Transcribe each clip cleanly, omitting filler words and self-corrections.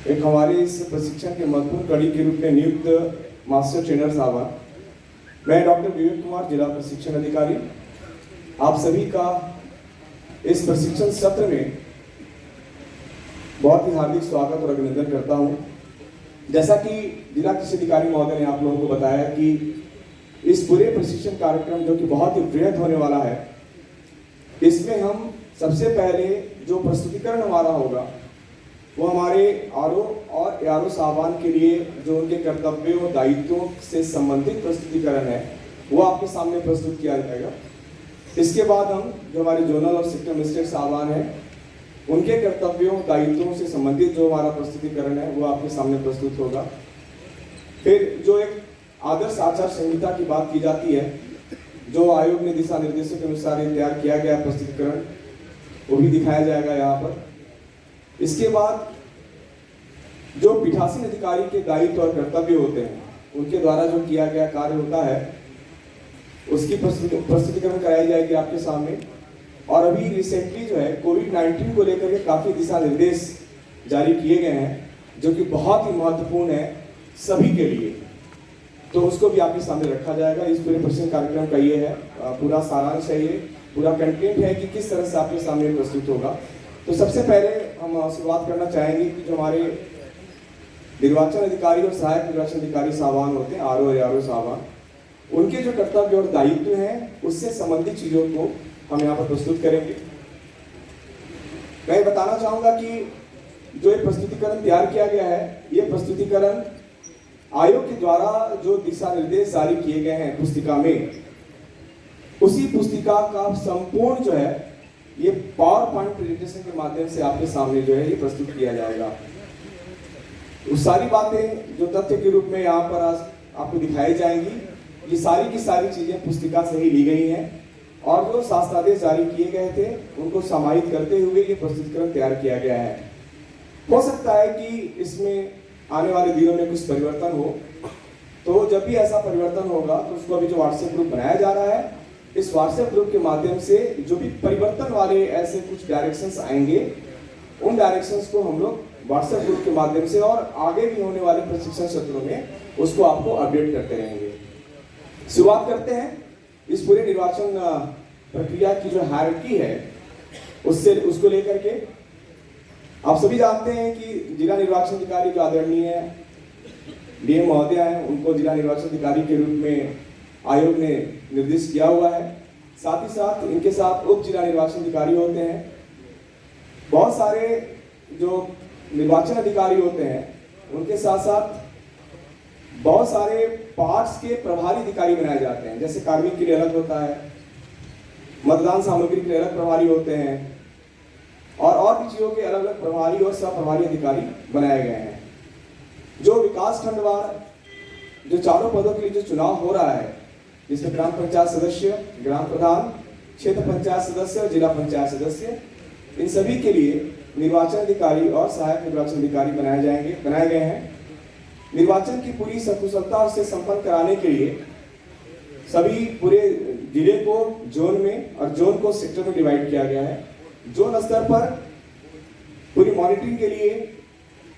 एक हमारे इस प्रशिक्षण के महत्वपूर्ण कड़ी के रूप में नियुक्त मास्टर ट्रेनर साहब, मैं डॉक्टर विवेक कुमार, जिला प्रशिक्षण अधिकारी, आप सभी का इस प्रशिक्षण सत्र में बहुत ही हार्दिक स्वागत और अभिनंदन करता हूं। जैसा कि जिला कृषि अधिकारी महोदय ने आप लोगों को बताया कि इस पूरे प्रशिक्षण कार्यक्रम जो कि बहुत ही वृहद होने वाला है, इसमें हम सबसे पहले जो प्रस्तुतिकरण हमारा होगा वो हमारे आरओ और एआरओ साहबान के लिए जो उनके कर्तव्यों दायित्वों से संबंधित प्रस्तुतिकरण है वो आपके सामने प्रस्तुत किया जाएगा। इसके बाद हम जो हमारे जोनल और सेक्टर मजिस्ट्रेट साहबान हैं उनके कर्तव्यों दायित्वों से संबंधित जो हमारा प्रस्तुतिकरण है वो आपके सामने प्रस्तुत होगा। फिर जो एक आदर्श आचार संहिता की बात की जाती है, जो आयोग ने दिशा निर्देशों के अनुसार तैयार किया गया प्रस्तुतिकरण, वो भी दिखाया जाएगा यहाँ पर। इसके बाद जो पीठासीन अधिकारी के दायित्व और कर्तव्य होते हैं, उनके द्वारा जो किया गया कार्य होता है उसकी प्रस्तुतिकरण कराई जाएगी आपके सामने। और अभी रिसेंटली जो है कोविड-19 को लेकर के काफ़ी दिशा निर्देश जारी किए गए हैं जो कि बहुत ही महत्वपूर्ण है सभी के लिए, तो उसको भी आपके सामने रखा जाएगा। इस पूरे प्रशिक्षण कार्यक्रम का ये है पूरा सारांश है, ये पूरा कंटेंट है कि किस तरह से आपके सामने प्रस्तुत होगा। तो सबसे पहले हम शुरुआत करना चाहेंगे कि जो हमारे निर्वाचन अधिकारी और सहायक निर्वाचन अधिकारी साहबान होते हैं, आरओ और एआरओ साहबान, उनके जो कर्तव्य और दायित्व हैं उससे संबंधित चीज़ों को हम यहाँ पर प्रस्तुत करेंगे। मैं बताना चाहूँगा कि जो ये प्रस्तुतिकरण तैयार किया गया है, ये प्रस्तुतिकरण आयोग के द्वारा जो दिशा निर्देश जारी किए गए हैं पुस्तिका में, उसी पुस्तिका का संपूर्ण जो है ये पावर पॉइंट प्रेजेंटेशन के माध्यम से आपके सामने जो है ये प्रस्तुत किया जाएगा। वो सारी बातें जो तथ्य के रूप में यहाँ पर आज आपको दिखाई जाएंगी, ये सारी की सारी चीजें पुस्तिका से ही ली गई हैं और जो शासनादेश जारी किए गए थे उनको समाहित करते हुए ये प्रस्तुतिकरण तैयार किया गया है। हो सकता है कि इसमें आने वाले दिनों में कुछ परिवर्तन हो, तो जब भी ऐसा परिवर्तन होगा तो उसको अभी जो व्हाट्सएप ग्रुप बनाया जा रहा है, इस व्हाट्सएप ग्रुप के माध्यम से जो भी परिवर्तन वाले ऐसे कुछ डायरेक्शंस आएंगे, उन डायरेक्शंस को हम लोग व्हाट्सएप ग्रुप के माध्यम से और आगे भी होने वाले प्रशिक्षण सत्रों में उसको आपको अपडेट करते रहेंगे। शुरुआत करते हैं इस पूरे निर्वाचन प्रक्रिया की जो हायरार्की है उसको लेकर के। आप सभी जानते हैं कि जिला निर्वाचन अधिकारी जो आदरणीय डीएम महोदय हैं, उनको जिला निर्वाचन अधिकारी के रूप में आयोग ने निर्देश किया हुआ है। साथ ही साथ इनके साथ उप जिला निर्वाचन अधिकारी होते हैं। बहुत सारे जो निर्वाचन अधिकारी होते हैं उनके साथ साथ बहुत सारे पार्ट्स के प्रभारी अधिकारी बनाए जाते हैं। जैसे कार्मिक के लिए अलग होता है, मतदान सामग्री के लिए अलग प्रभारी होते हैं और भी चीज़ों के अलग अलग प्रभारी और सह प्रभारी अधिकारी बनाए गए हैं। जो विकास खंडवार जो चारों पदों के लिए जो चुनाव हो रहा है, जिसमें ग्राम पंचायत सदस्य, ग्राम प्रधान, क्षेत्र पंचायत सदस्य और जिला पंचायत सदस्य, इन सभी के लिए निर्वाचन अधिकारी और सहायक निर्वाचन अधिकारी बनाए गए हैं। निर्वाचन की पूरी सकुशलता से संपन्न कराने के लिए सभी पूरे जिले को जोन में और जोन को सेक्टर में डिवाइड किया गया है। जोन स्तर पर पूरी मॉनिटरिंग के लिए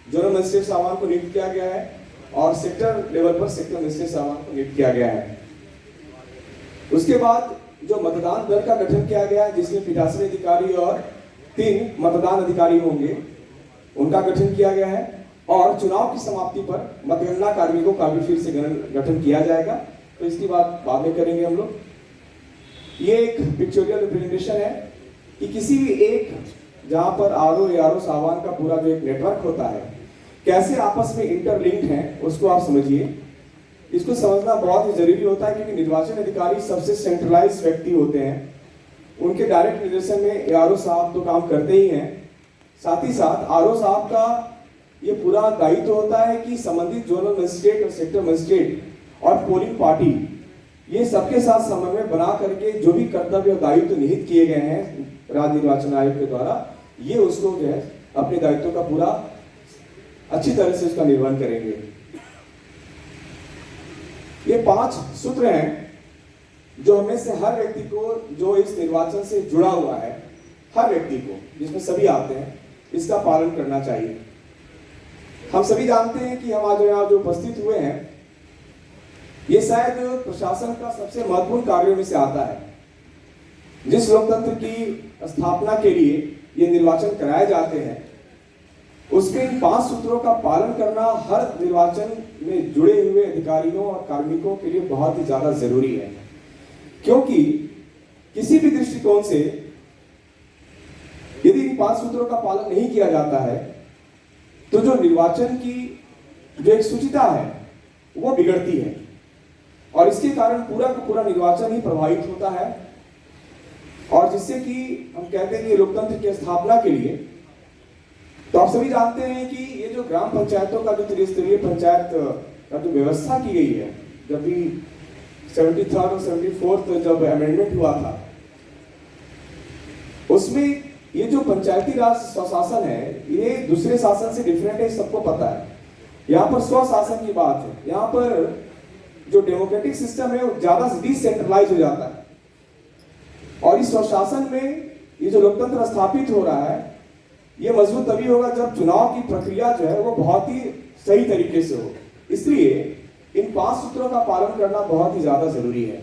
जोनल मजिस्ट्रेट साहबान को नियुक्त किया गया है और सेक्टर लेवल पर सेक्टर मजिस्ट्रेट साहबान को नियुक्त किया गया है। उसके बाद जो मतदान दल का गठन किया गया है, जिसमें पीठासीन अधिकारी और 3 मतदान अधिकारी होंगे, उनका गठन किया गया है। और चुनाव की समाप्ति पर मतगणना कार्मिकों का भी फिर से गठन किया जाएगा, तो इसकी बात बाद में करेंगे हम लोग। ये एक पिक्चोरियल रिप्रेजेंटेशन है कि किसी भी एक जहां पर आरओ एआरओ साहबान का पूरा जो एक नेटवर्क होता है कैसे आपस में इंटरलिंक्ड है, उसको आप समझिए। इसको समझना बहुत ही जरूरी होता है क्योंकि निर्वाचन अधिकारी सबसे सेंट्रलाइज व्यक्ति होते हैं। उनके डायरेक्ट निर्देशन में एआरओ साहब तो काम करते ही हैं, साथ ही साथ आरओ साहब का ये पूरा दायित्व होता है कि संबंधित जोनल मजिस्ट्रेट और सेक्टर मजिस्ट्रेट और पोलिंग पार्टी, ये सबके साथ समन्वय बना करके जो भी कर्तव्य और दायित्व निहित किए गए हैं राज्य निर्वाचन आयोग के द्वारा, ये उसको जो है अपने दायित्व का पूरा अच्छी तरह से उसका निर्वहन करेंगे। ये 5 सूत्र हैं जो हमें से हर व्यक्ति को जो इस निर्वाचन से जुड़ा हुआ है, हर व्यक्ति को, जिसमें सभी आते हैं, इसका पालन करना चाहिए। हम सभी जानते हैं कि हम आज यहाँ जो उपस्थित हुए हैं, ये शायद प्रशासन का सबसे महत्वपूर्ण कार्यों में से आता है। जिस लोकतंत्र की स्थापना के लिए ये निर्वाचन कराए जाते हैं, उसके इन 5 सूत्रों का पालन करना हर निर्वाचन में जुड़े हुए अधिकारियों और कार्मिकों के लिए बहुत ही ज्यादा जरूरी है। क्योंकि किसी भी दृष्टिकोण से यदि इन 5 सूत्रों का पालन नहीं किया जाता है, तो जो निर्वाचन की जो एक शुचिता है वो बिगड़ती है, और इसके कारण पूरा का पूरा निर्वाचन ही प्रभावित होता है। और जिससे कि हम कहते हैं कि लोकतंत्र की स्थापना के लिए, तो आप सभी जानते हैं कि ये जो ग्राम पंचायतों का जो त्रिस्तरीय पंचायत का जो व्यवस्था की गई है, जब भी 73 और 74 जब अमेंडमेंट हुआ था, उसमें ये जो पंचायती राज स्वशासन है, ये दूसरे शासन से डिफरेंट है, सबको पता है। यहाँ पर स्वशासन की बात है, यहाँ पर जो डेमोक्रेटिक सिस्टम है वो ज्यादा डिसेंट्रलाइज हो जाता है। और इस स्वशासन में ये जो लोकतंत्र स्थापित हो रहा है, ये मजबूत तभी होगा जब चुनाव की प्रक्रिया जो है वो बहुत ही सही तरीके से हो। इसलिए इन 5 सूत्रों का पालन करना बहुत ही ज्यादा जरूरी है।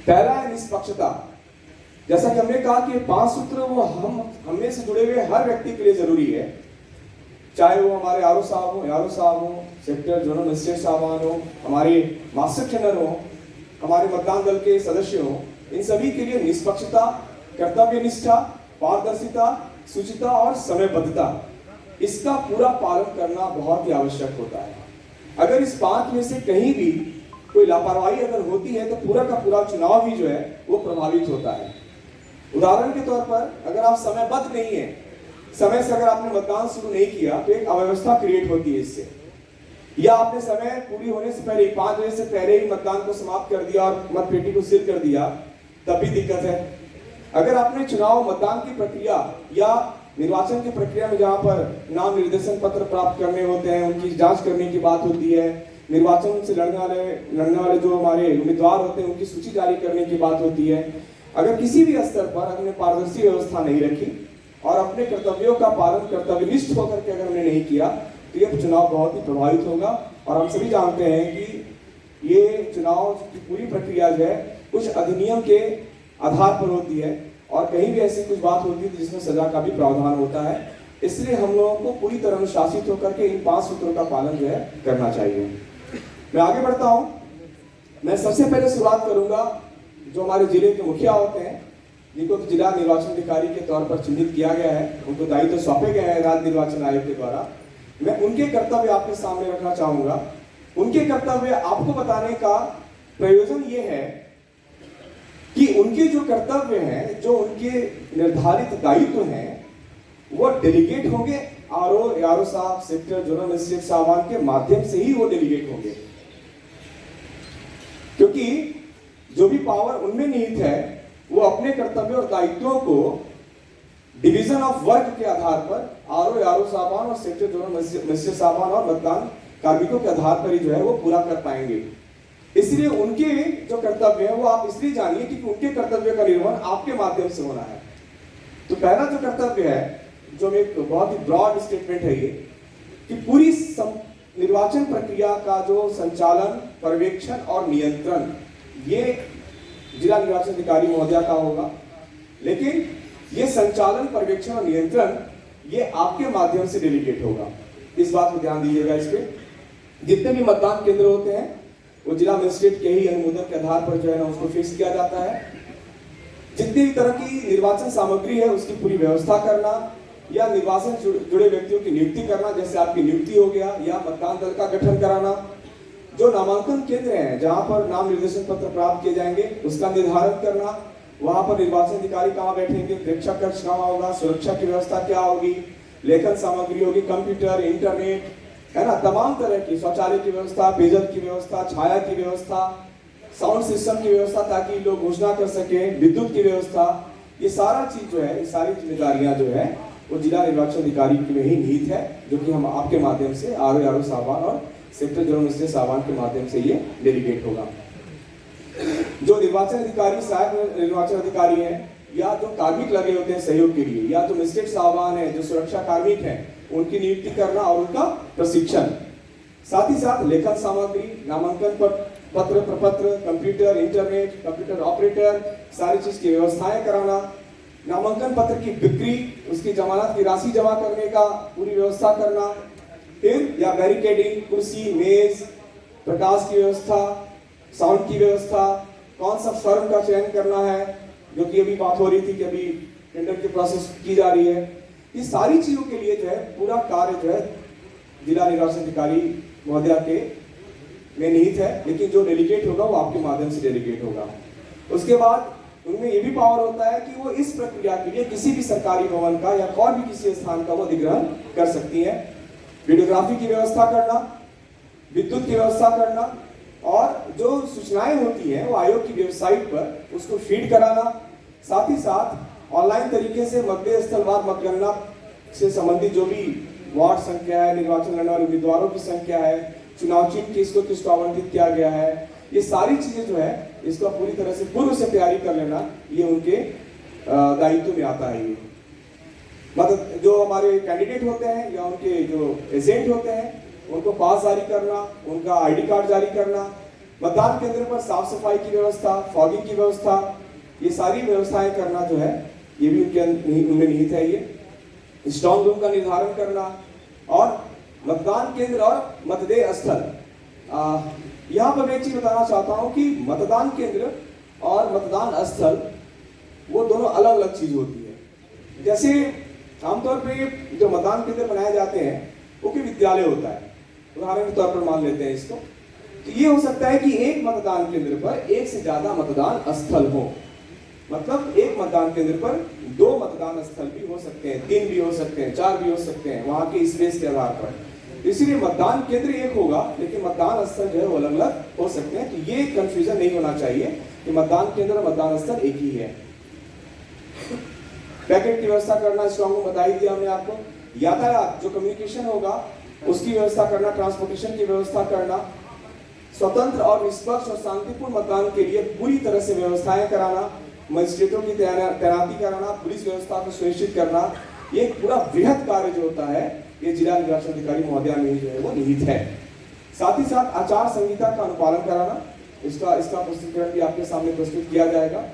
पहला है निष्पक्षता। जैसा कि हमने कहा कि 5 सूत्र वो हमने से जुड़े हुए हर व्यक्ति के लिए जरूरी है, चाहे वो हमारे आरओ साहब हो, सेक्टर जोनल मजिस्ट्रेट साहबान हो, हमारे मास्टर ट्रेनर हो, हमारे मतदान दल के सदस्य हो, इन सभी के लिए निष्पक्षता, कर्तव्य निष्ठा, पारदर्शिता, शुचिता और समयबद्धता, इसका पूरा पालन करना बहुत ही आवश्यक होता है। अगर इस 5 में से कहीं भी कोई लापरवाही अगर होती है, तो पूरा का पूरा चुनाव ही जो है वो प्रभावित होता है। उदाहरण के तौर पर, अगर आप समयबद्ध नहीं है, समय से अगर आपने मतदान शुरू नहीं किया, तो एक अव्यवस्था क्रिएट होती है इससे। या आपने समय पूरी होने से पहले 5 बजे से पहले ही मतदान को समाप्त कर दिया और मतपेटी को सील कर दिया, तब भी दिक्कत है। अगर आपने चुनाव मतदान की प्रक्रिया या निर्वाचन की प्रक्रिया में जहां पर नाम निर्देशन पत्र प्राप्त करने होते हैं, उनकी जांच करने की बात होती है, निर्वाचन से लड़ने वाले जो हमारे उम्मीदवार होते हैं उनकी सूची जारी करने की बात होती है, अगर किसी भी स्तर पर हमने पारदर्शी व्यवस्था नहीं रखी और अपने कर्तव्यों का पालन कर्तव्यनिष्ठ होकर के अगर हमने नहीं किया, तो यह चुनाव बहुत ही प्रभावित होगा। और हम सभी जानते हैं कि ये चुनाव की पूरी प्रक्रिया जो है कुछ अधिनियम के आधार पर होती है, और कहीं भी ऐसी कुछ बात होती है जिसमें सजा का भी प्रावधान होता है। इसलिए हम लोगों को पूरी तरह अनुशासित होकर के इन 5 सूत्रों का पालन जो है करना चाहिए। मैं आगे बढ़ता हूं। मैं सबसे पहले शुरुआत करूंगा जो हमारे जिले के मुखिया होते हैं, जिनको जिला निर्वाचन अधिकारी के तौर पर चिन्हित किया गया है, उनको दायित्व सौंपे गए हैं राज्य निर्वाचन आयोग के द्वारा। मैं उनके कर्तव्य आपके सामने रखना चाहूंगा। उनके कर्तव्य आपको बताने का प्रयोजन ये है कि उनके जो कर्तव्य हैं, जो उनके निर्धारित दायित्व हैं, वो डेलीगेट होंगे आरओ साहब, सेक्टर जोनल मजिस्ट्रेट साहबान के माध्यम से ही वो डेलीगेट होंगे। क्योंकि जो भी पावर उनमें निहित है, वो अपने कर्तव्य और दायित्वों को डिवीजन ऑफ वर्क के आधार पर आरओ साहबान और सेक्टर जोनल मजिस्ट्रेट साहबान और मतदान कार्मिकों के आधार पर ही जो है वो पूरा कर पाएंगे। इसलिए उनके जो कर्तव्य है वो आप इसलिए जानिए कि उनके कर्तव्य का निर्वहन आपके माध्यम से होना है। तो पहला जो कर्तव्य है, जो एक बहुत ही ब्रॉड स्टेटमेंट है ये, कि पूरी निर्वाचन प्रक्रिया का जो संचालन, पर्यवेक्षण और नियंत्रण ये जिला निर्वाचन अधिकारी महोदया का होगा। लेकिन ये संचालन, पर्यवेक्षण और नियंत्रण ये आपके माध्यम से डेलीगेट होगा। इस बात को ध्यान दीजिएगा। इस पे जितने भी मतदान केंद्र होते हैं वो जिला मजिस्ट्रेट के ही अनुमोदन के आधार पर जो है ना उसको फिक्स किया जाता है। जितनी भी तरह की निर्वाचन सामग्री है उसकी पूरी व्यवस्था करना, या निर्वाचन जुड़े व्यक्तियों की नियुक्ति करना, जैसे आपकी नियुक्ति हो गया, या मतदान दल का गठन कराना, जो नामांकन केंद्र हैं जहां पर नाम निर्देशन पत्र प्राप्त किए जाएंगे उसका निर्धारण करना, वहां पर निर्वाचन अधिकारी कहाँ बैठेंगे, प्रेक्षक कक्ष कहाँ होगा, सुरक्षा की व्यवस्था क्या होगी, लेखन सामग्री होगी, कंप्यूटर, इंटरनेट, है ना, तमाम तरह की शौचालय की व्यवस्था, पेयजल की व्यवस्था, छाया की व्यवस्था, साउंड सिस्टम की व्यवस्था ताकि लोग घोषणा कर सके, विद्युत की व्यवस्था, ये सारा चीज जो है, ये सारी जिम्मेदारियां जो है वो जिला निर्वाचन अधिकारी की में ही निहित है, जो कि हम आपके माध्यम से आरओ साहबान और सेक्टर जोनल मजिस्ट्रेट साहबान के माध्यम से ये डेलीगेट होगा। जो निर्वाचन अधिकारी, सहायक निर्वाचन अधिकारी हैं, या जो कार्मिक लगे होते हैं सहयोग के लिए, या जो मजिस्ट्रेट साहबान हैं, जो सुरक्षा कार्मिक हैं, उनकी नियुक्ति करना और उनका प्रशिक्षण। साथ ही साथ लेखन सामग्री, नामांकन पत्र, प्रपत्र, कंप्यूटर, इंटरनेट, कंप्यूटर ऑपरेटर, सारी चीज की व्यवस्थाएं कराना, नामांकन पत्र की बिक्री, उसकी जमानत की राशि जमा करने का पूरी व्यवस्था करना, फिर या बैरिकेडिंग, कुर्सी, मेज, प्रकाश की व्यवस्था, साउंड की व्यवस्था, कौन सा फर्म का चयन करना है, जो कि अभी बात हो रही थी कि अभी टेंडर की प्रोसेस की जा रही है। ये सारी चीजों के लिए जो है पूरा कार्य जो है जिला निर्वाचन अधिकारी महोदया के में निहित है, लेकिन जो डेलीगेट होगा वो आपके माध्यम से डेलीगेट होगा। उसके बाद उनमें ये भी पावर होता है कि वो इस प्रक्रिया के लिए किसी भी सरकारी भवन का या और भी किसी स्थान का वो अधिग्रहण कर सकती है। वीडियोग्राफी की व्यवस्था करना, विद्युत की व्यवस्था करना, और जो सूचनाएं होती हैं वो आयोग की वेबसाइट पर उसको फीड कराना, साथ ही साथ ऑनलाइन तरीके से मतदेय स्थलवार मतगणना से संबंधित जो भी वार्ड संख्या है, निर्वाचन लड़ने वाले उम्मीदवारों की संख्या है, चुनाव चिन्ह किसको आवंटित किया गया है, ये सारी चीजें जो है इसका पूरी तरह से पूर्व से तैयारी कर लेना, ये उनके दायित्व में आता है। ये मतलब जो हमारे कैंडिडेट होते हैं या उनके जो एजेंट होते हैं उनको पास जारी करना, उनका आईडी कार्ड जारी करना, मतदान केंद्र पर साफ सफाई की व्यवस्था, फॉगिंग की व्यवस्था, ये सारी व्यवस्थाएं करना जो है ये भी उनमें निहित है। ये स्ट्रॉन्ग रूम का निर्धारण करना और मतदान केंद्र और मतदेय स्थल। यहाँ पर मैं एक चीज बताना चाहता हूँ कि मतदान केंद्र और मतदान स्थल वो दोनों अलग अलग चीज होती है। जैसे आमतौर पे जो मतदान केंद्र बनाए जाते हैं वो कि विद्यालय होता है, उदाहरण के तौर पर मान लेते हैं इसको, तो ये हो सकता है कि एक मतदान केंद्र पर एक से ज्यादा मतदान स्थल हो, मतलब एक मतदान केंद्र पर 2 मतदान स्थल भी हो सकते हैं, 3 भी हो सकते हैं, 4 भी हो सकते हैं, वहां के स्पेस के आधार पर। इसीलिए मतदान केंद्र एक होगा लेकिन मतदान स्थल जो है वो अलग अलग हो सकते हैं। तो ये कंफ्यूजन नहीं होना चाहिए कि मतदान केंद्र और मतदान स्थल एक ही है। पैकेट की व्यवस्था करना, स्ट्रॉन्ग रूम बता ही दिया हमने आपको। यातायात जो कम्युनिकेशन होगा उसकी व्यवस्था करना, ट्रांसपोर्टेशन की व्यवस्था करना, स्वतंत्र और निष्पक्ष और शांतिपूर्ण मतदान के लिए पूरी तरह से व्यवस्थाएं कराना, मजिस्ट्रेटों की तैनाती कराना, पुलिस व्यवस्था को सुनिश्चित करना, ये पूरा वृहद कार्य जो होता है ये जिला निर्वाचन अधिकारी महोदया में जो है वो निहित है। साथ ही साथ आचार संहिता का अनुपालन कराना, इसका प्रस्तुतिकरण भी आपके सामने प्रस्तुत किया जाएगा।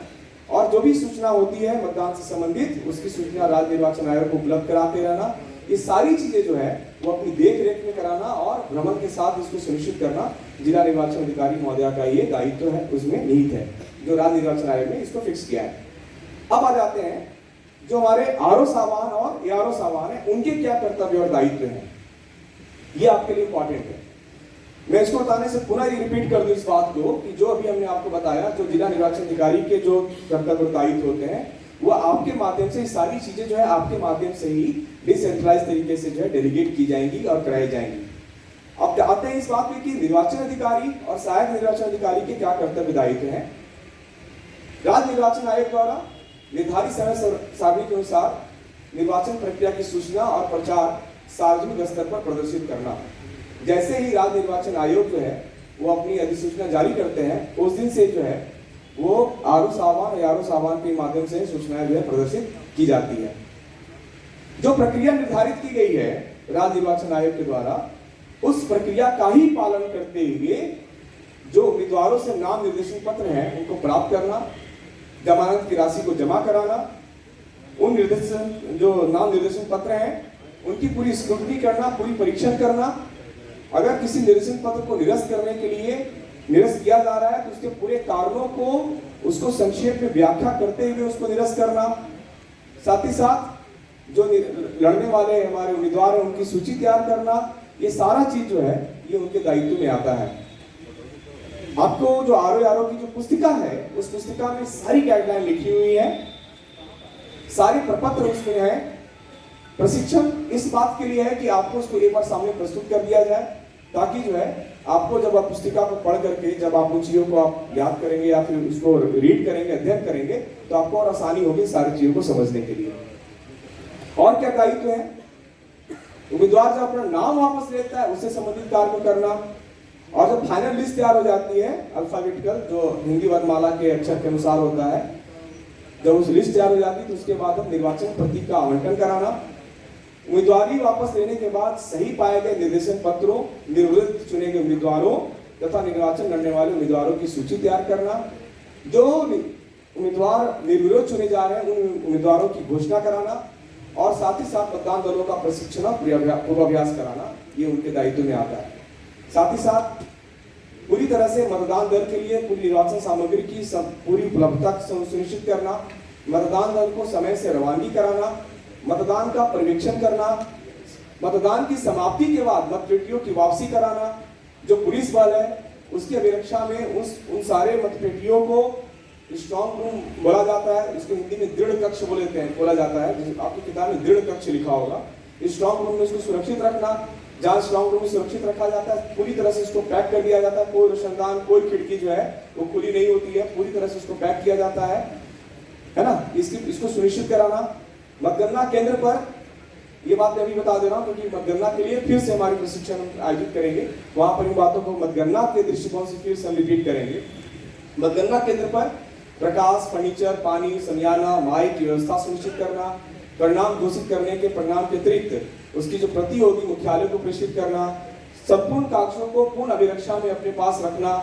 और जो भी सूचना होती है मतदान से संबंधित उसकी सूचना राज्य निर्वाचन आयोग को उपलब्ध कराते रहना, ये सारी चीजें जो है वो अपनी देख रेख में कराना और भ्रमण के साथ इसको सुनिश्चित करना जिला निर्वाचन अधिकारी महोदया का ये दायित्व है, उसमें निहित है, जो राज्य निर्वाचन आयोग ने इसको फिक्स किया है। अब आ जाते हैं जो हमारे आरओ सामान और एआरओ सामान है, उनके क्या कर्तव्य और दायित्व हैं, ये आपके लिए इंपॉर्टेंट है। मैं इसको बताने से पुनः ये रिपीट कर दूं इस बात को कि जो अभी हमने आपको बताया, जो जिला निर्वाचन अधिकारी के जो कर्तव्य और दायित्व होते हैं वो आपके माध्यम से, सारी चीजें जो है आपके माध्यम से ही डिसेंट्रलाइज तरीके से जो है डेलीगेट की जाएंगी और कराई जाएंगी। अब आते हैं इस बात पे कि निर्वाचन अधिकारी और सहायक निर्वाचन अधिकारी के क्या कर्तव्य दायित्व हैं। राज्य निर्वाचन आयोग द्वारा निर्धारित समय सारणी के अनुसार निर्वाचन प्रक्रिया की सूचना और प्रचार सार्वजनिक स्तर पर प्रदर्शित करना। जैसे ही राज्य निर्वाचन आयोग जो है वो अपनी अधिसूचना जारी करते हैं, उस दिन से जो है वो आरओ सामान या आरओ सामान के माध्यम से सूचनाएं जो है प्रदर्शित की जाती है। जो प्रक्रिया निर्धारित की गई है राज्य निर्वाचन आयोग के द्वारा, उस प्रक्रिया का ही पालन करते हुए जो उम्मीदवारों से नाम निर्देशन पत्र हैं उनको प्राप्त करना, जमानत की राशि को जमा कराना, उन निर्देशन जो नाम निर्देशन पत्र हैं उनकी पूरी स्क्रूटनी करना, पूरी परीक्षण करना। अगर किसी निर्देशन पत्र को निरस्त करने के लिए निरस्त किया जा रहा है तो उसके पूरे कारणों को उसको संक्षेप में व्याख्या करते हुए उसको निरस्त करना। साथ ही साथ जो लड़ने वाले हमारे उम्मीदवार हैं उनकी सूची तैयार करना, ये सारा चीज जो है ये उनके दायित्व में आता है। आपको जो आरओ की जो पुस्तिका है उस पुस्तिका में सारी गाइडलाइन लिखी हुई है, सारे प्रपत्र उसमें है। प्रशिक्षण इस बात के लिए है कि आपको उसको एक बार सामने प्रस्तुत कर दिया जाए, ताकि जो है आपको जब आप पुस्तिका को पढ़ करके जब आप उन चीजों को आप याद करेंगे या फिर उसको रीड करेंगे, अध्ययन करेंगे, तो आपको और आसानी होगी सारी चीजों को समझने के लिए। और क्या दायित्व है? उम्मीदवार जब अपना नाम वापस लेता है उससे संबंधित कार्य को करना, और जब फाइनल लिस्ट तैयार हो जाती है अल्फाबेटिकल जो हिंदी वर्णमाला के अक्षर के अनुसार होता है, जब उस लिस्ट तैयार हो जाती है तो उसके बाद हम निर्वाचन प्रतीक का आवंटन कराना, उम्मीदवारी वापस लेने के बाद सही पाए गए निर्देशन पत्रों, निर्विरोध चुने गए उम्मीदवारों तथा निर्वाचन लड़ने वाले उम्मीदवारों की सूची तैयार करना, जो उम्मीदवार निर्विरोध चुने जा रहे हैं उन उम्मीदवारों की घोषणा कराना और साथ ही साथ मतदान दलों का प्रशिक्षण और पूर्वाभ्यास कराना, ये उनके दायित्व में आता है। साथ ही साथ पूरी तरह से मतदान दल के लिए पूरी निर्वाचन सामग्री की पूरी उपलब्धता सुनिश्चित करना, मतदान दल को समय से रवानगी कराना, मतदान का पर्यवेक्षण करना, मतदान की समाप्ति के बाद मतपेटियों की वापसी कराना, जो पुलिस बल है उसकी अभिरक्षा में उन सारे मतपेटियों को स्ट्रॉन्ग रूम बोला जाता है, इसको हिंदी में दृढ़ कक्ष बोला जाता है, आपकी किताब में दृढ़ कक्ष लिखा होगा। स्ट्रॉन्ग रूम में इसको सुरक्षित रखना, जहाँ स्ट्रॉन्ग रूम में सुरक्षित रखा जाता है पूरी तरह से इसको पैक कर दिया जाता है, कोई रोशनदान कोई खिड़की जो है वो खुली नहीं होती है, पूरी तरह से इसको पैक किया जाता है ना। इसको सुनिश्चित कराना। मतगणना केंद्र पर, ये बात मैं अभी बता दे रहा हूँ क्योंकि मतगणना के लिए फिर से हमारे प्रशिक्षण आयोजित करेंगे, वहां पर इन बातों को मतगणना के दृष्टिकोण से फिर से रिपीट करेंगे। मतगणना केंद्र पर प्रकाश, फर्नीचर, पानी, समियाना, माइक की व्यवस्था सुनिश्चित करना, परिणाम घोषित करने के परिणाम के अतिरिक्त उसकी जो प्रति होगी मुख्यालय को प्रेषित करना, संपूर्ण कागजों को पूर्ण अभिरक्षा में अपने पास रखना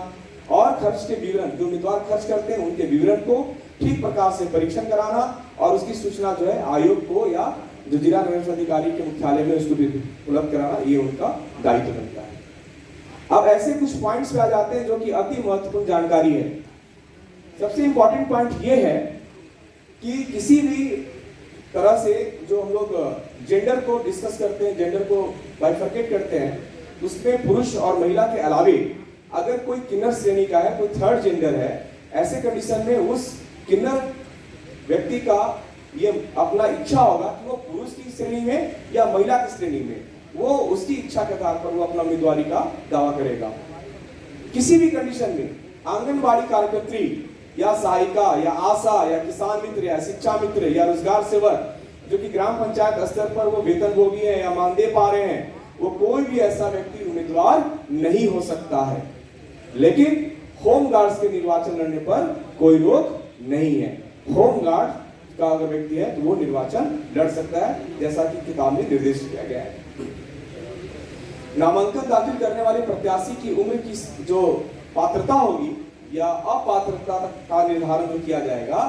और खर्च के विवरण, जो उम्मीदवार खर्च करते हैं उनके विवरण को ठीक प्रकार से परीक्षण कराना और उसकी सूचना जो है आयोग को या जो जिला निर्वाचन अधिकारी के मुख्यालय में उसको भी उपलब्ध कराना, ये उनका दायित्व बनता है। अब ऐसे कुछ पॉइंट्स पे आ जाते हैं जो कि अति महत्वपूर्ण जानकारी है। सबसे इंपॉर्टेंट पॉइंट ये है कि किसी भी तरह से जो हम लोग जेंडर को डिस्कस करते हैं, जेंडर को बाइफरकेट करते हैं, उसमें पुरुष और महिला के अलावे अगर कोई किन्नर श्रेणी का है, कोई थर्ड जेंडर है, ऐसे कंडीशन में उस किन्नर व्यक्ति का ये अपना इच्छा होगा कि वो पुरुष की श्रेणी में या महिला की श्रेणी में, वो उसकी इच्छा के आधार पर वो अपना उम्मीदवारी का दावा करेगा। किसी भी कंडीशन में आंगनबाड़ी कार्यकर्त्री या सहायिका या आशा या किसान मित्र या शिक्षा मित्र या रोजगार सेवक जो कि ग्राम पंचायत स्तर पर वो वेतनभोगी है या मानदेय पा रहे हैं, वो कोई भी ऐसा व्यक्ति उम्मीदवार नहीं हो सकता है। लेकिन होम गार्ड्स के निर्वाचन लड़ने पर कोई रोक नहीं है। होम गार्ड का अगर व्यक्ति है तो वो निर्वाचन लड़ सकता है, जैसा कि किताब में निर्देश किया गया है। नामांकन दाखिल करने वाले प्रत्याशी की उम्र की जो पात्रता होगी या अपात्रता का निर्धारण जो किया जाएगा,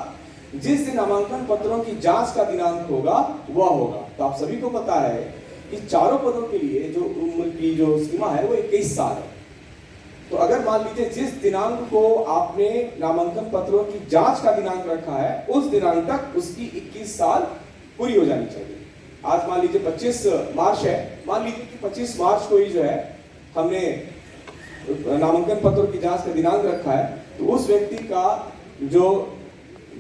जिस दिन नामांकन पत्रों की जांच का दिनांक होगा वह होगा। तो आप सभी को पता है कि चारों पदों के लिए जो उम्र की जो सीमा है वो 21 साल है। तो अगर मान लीजिए जिस दिनांक को आपने नामांकन पत्रों की जांच का दिनांक रखा है, उस दिनांक तक उसकी 21 साल पूरी हो जानी चाहिए। आज मान लीजिए 25 मार्च है, मान लीजिए कि 25 मार्च को ही जो है हमने नामांकन पत्रों की जांच का दिनांक रखा है, तो उस व्यक्ति का जो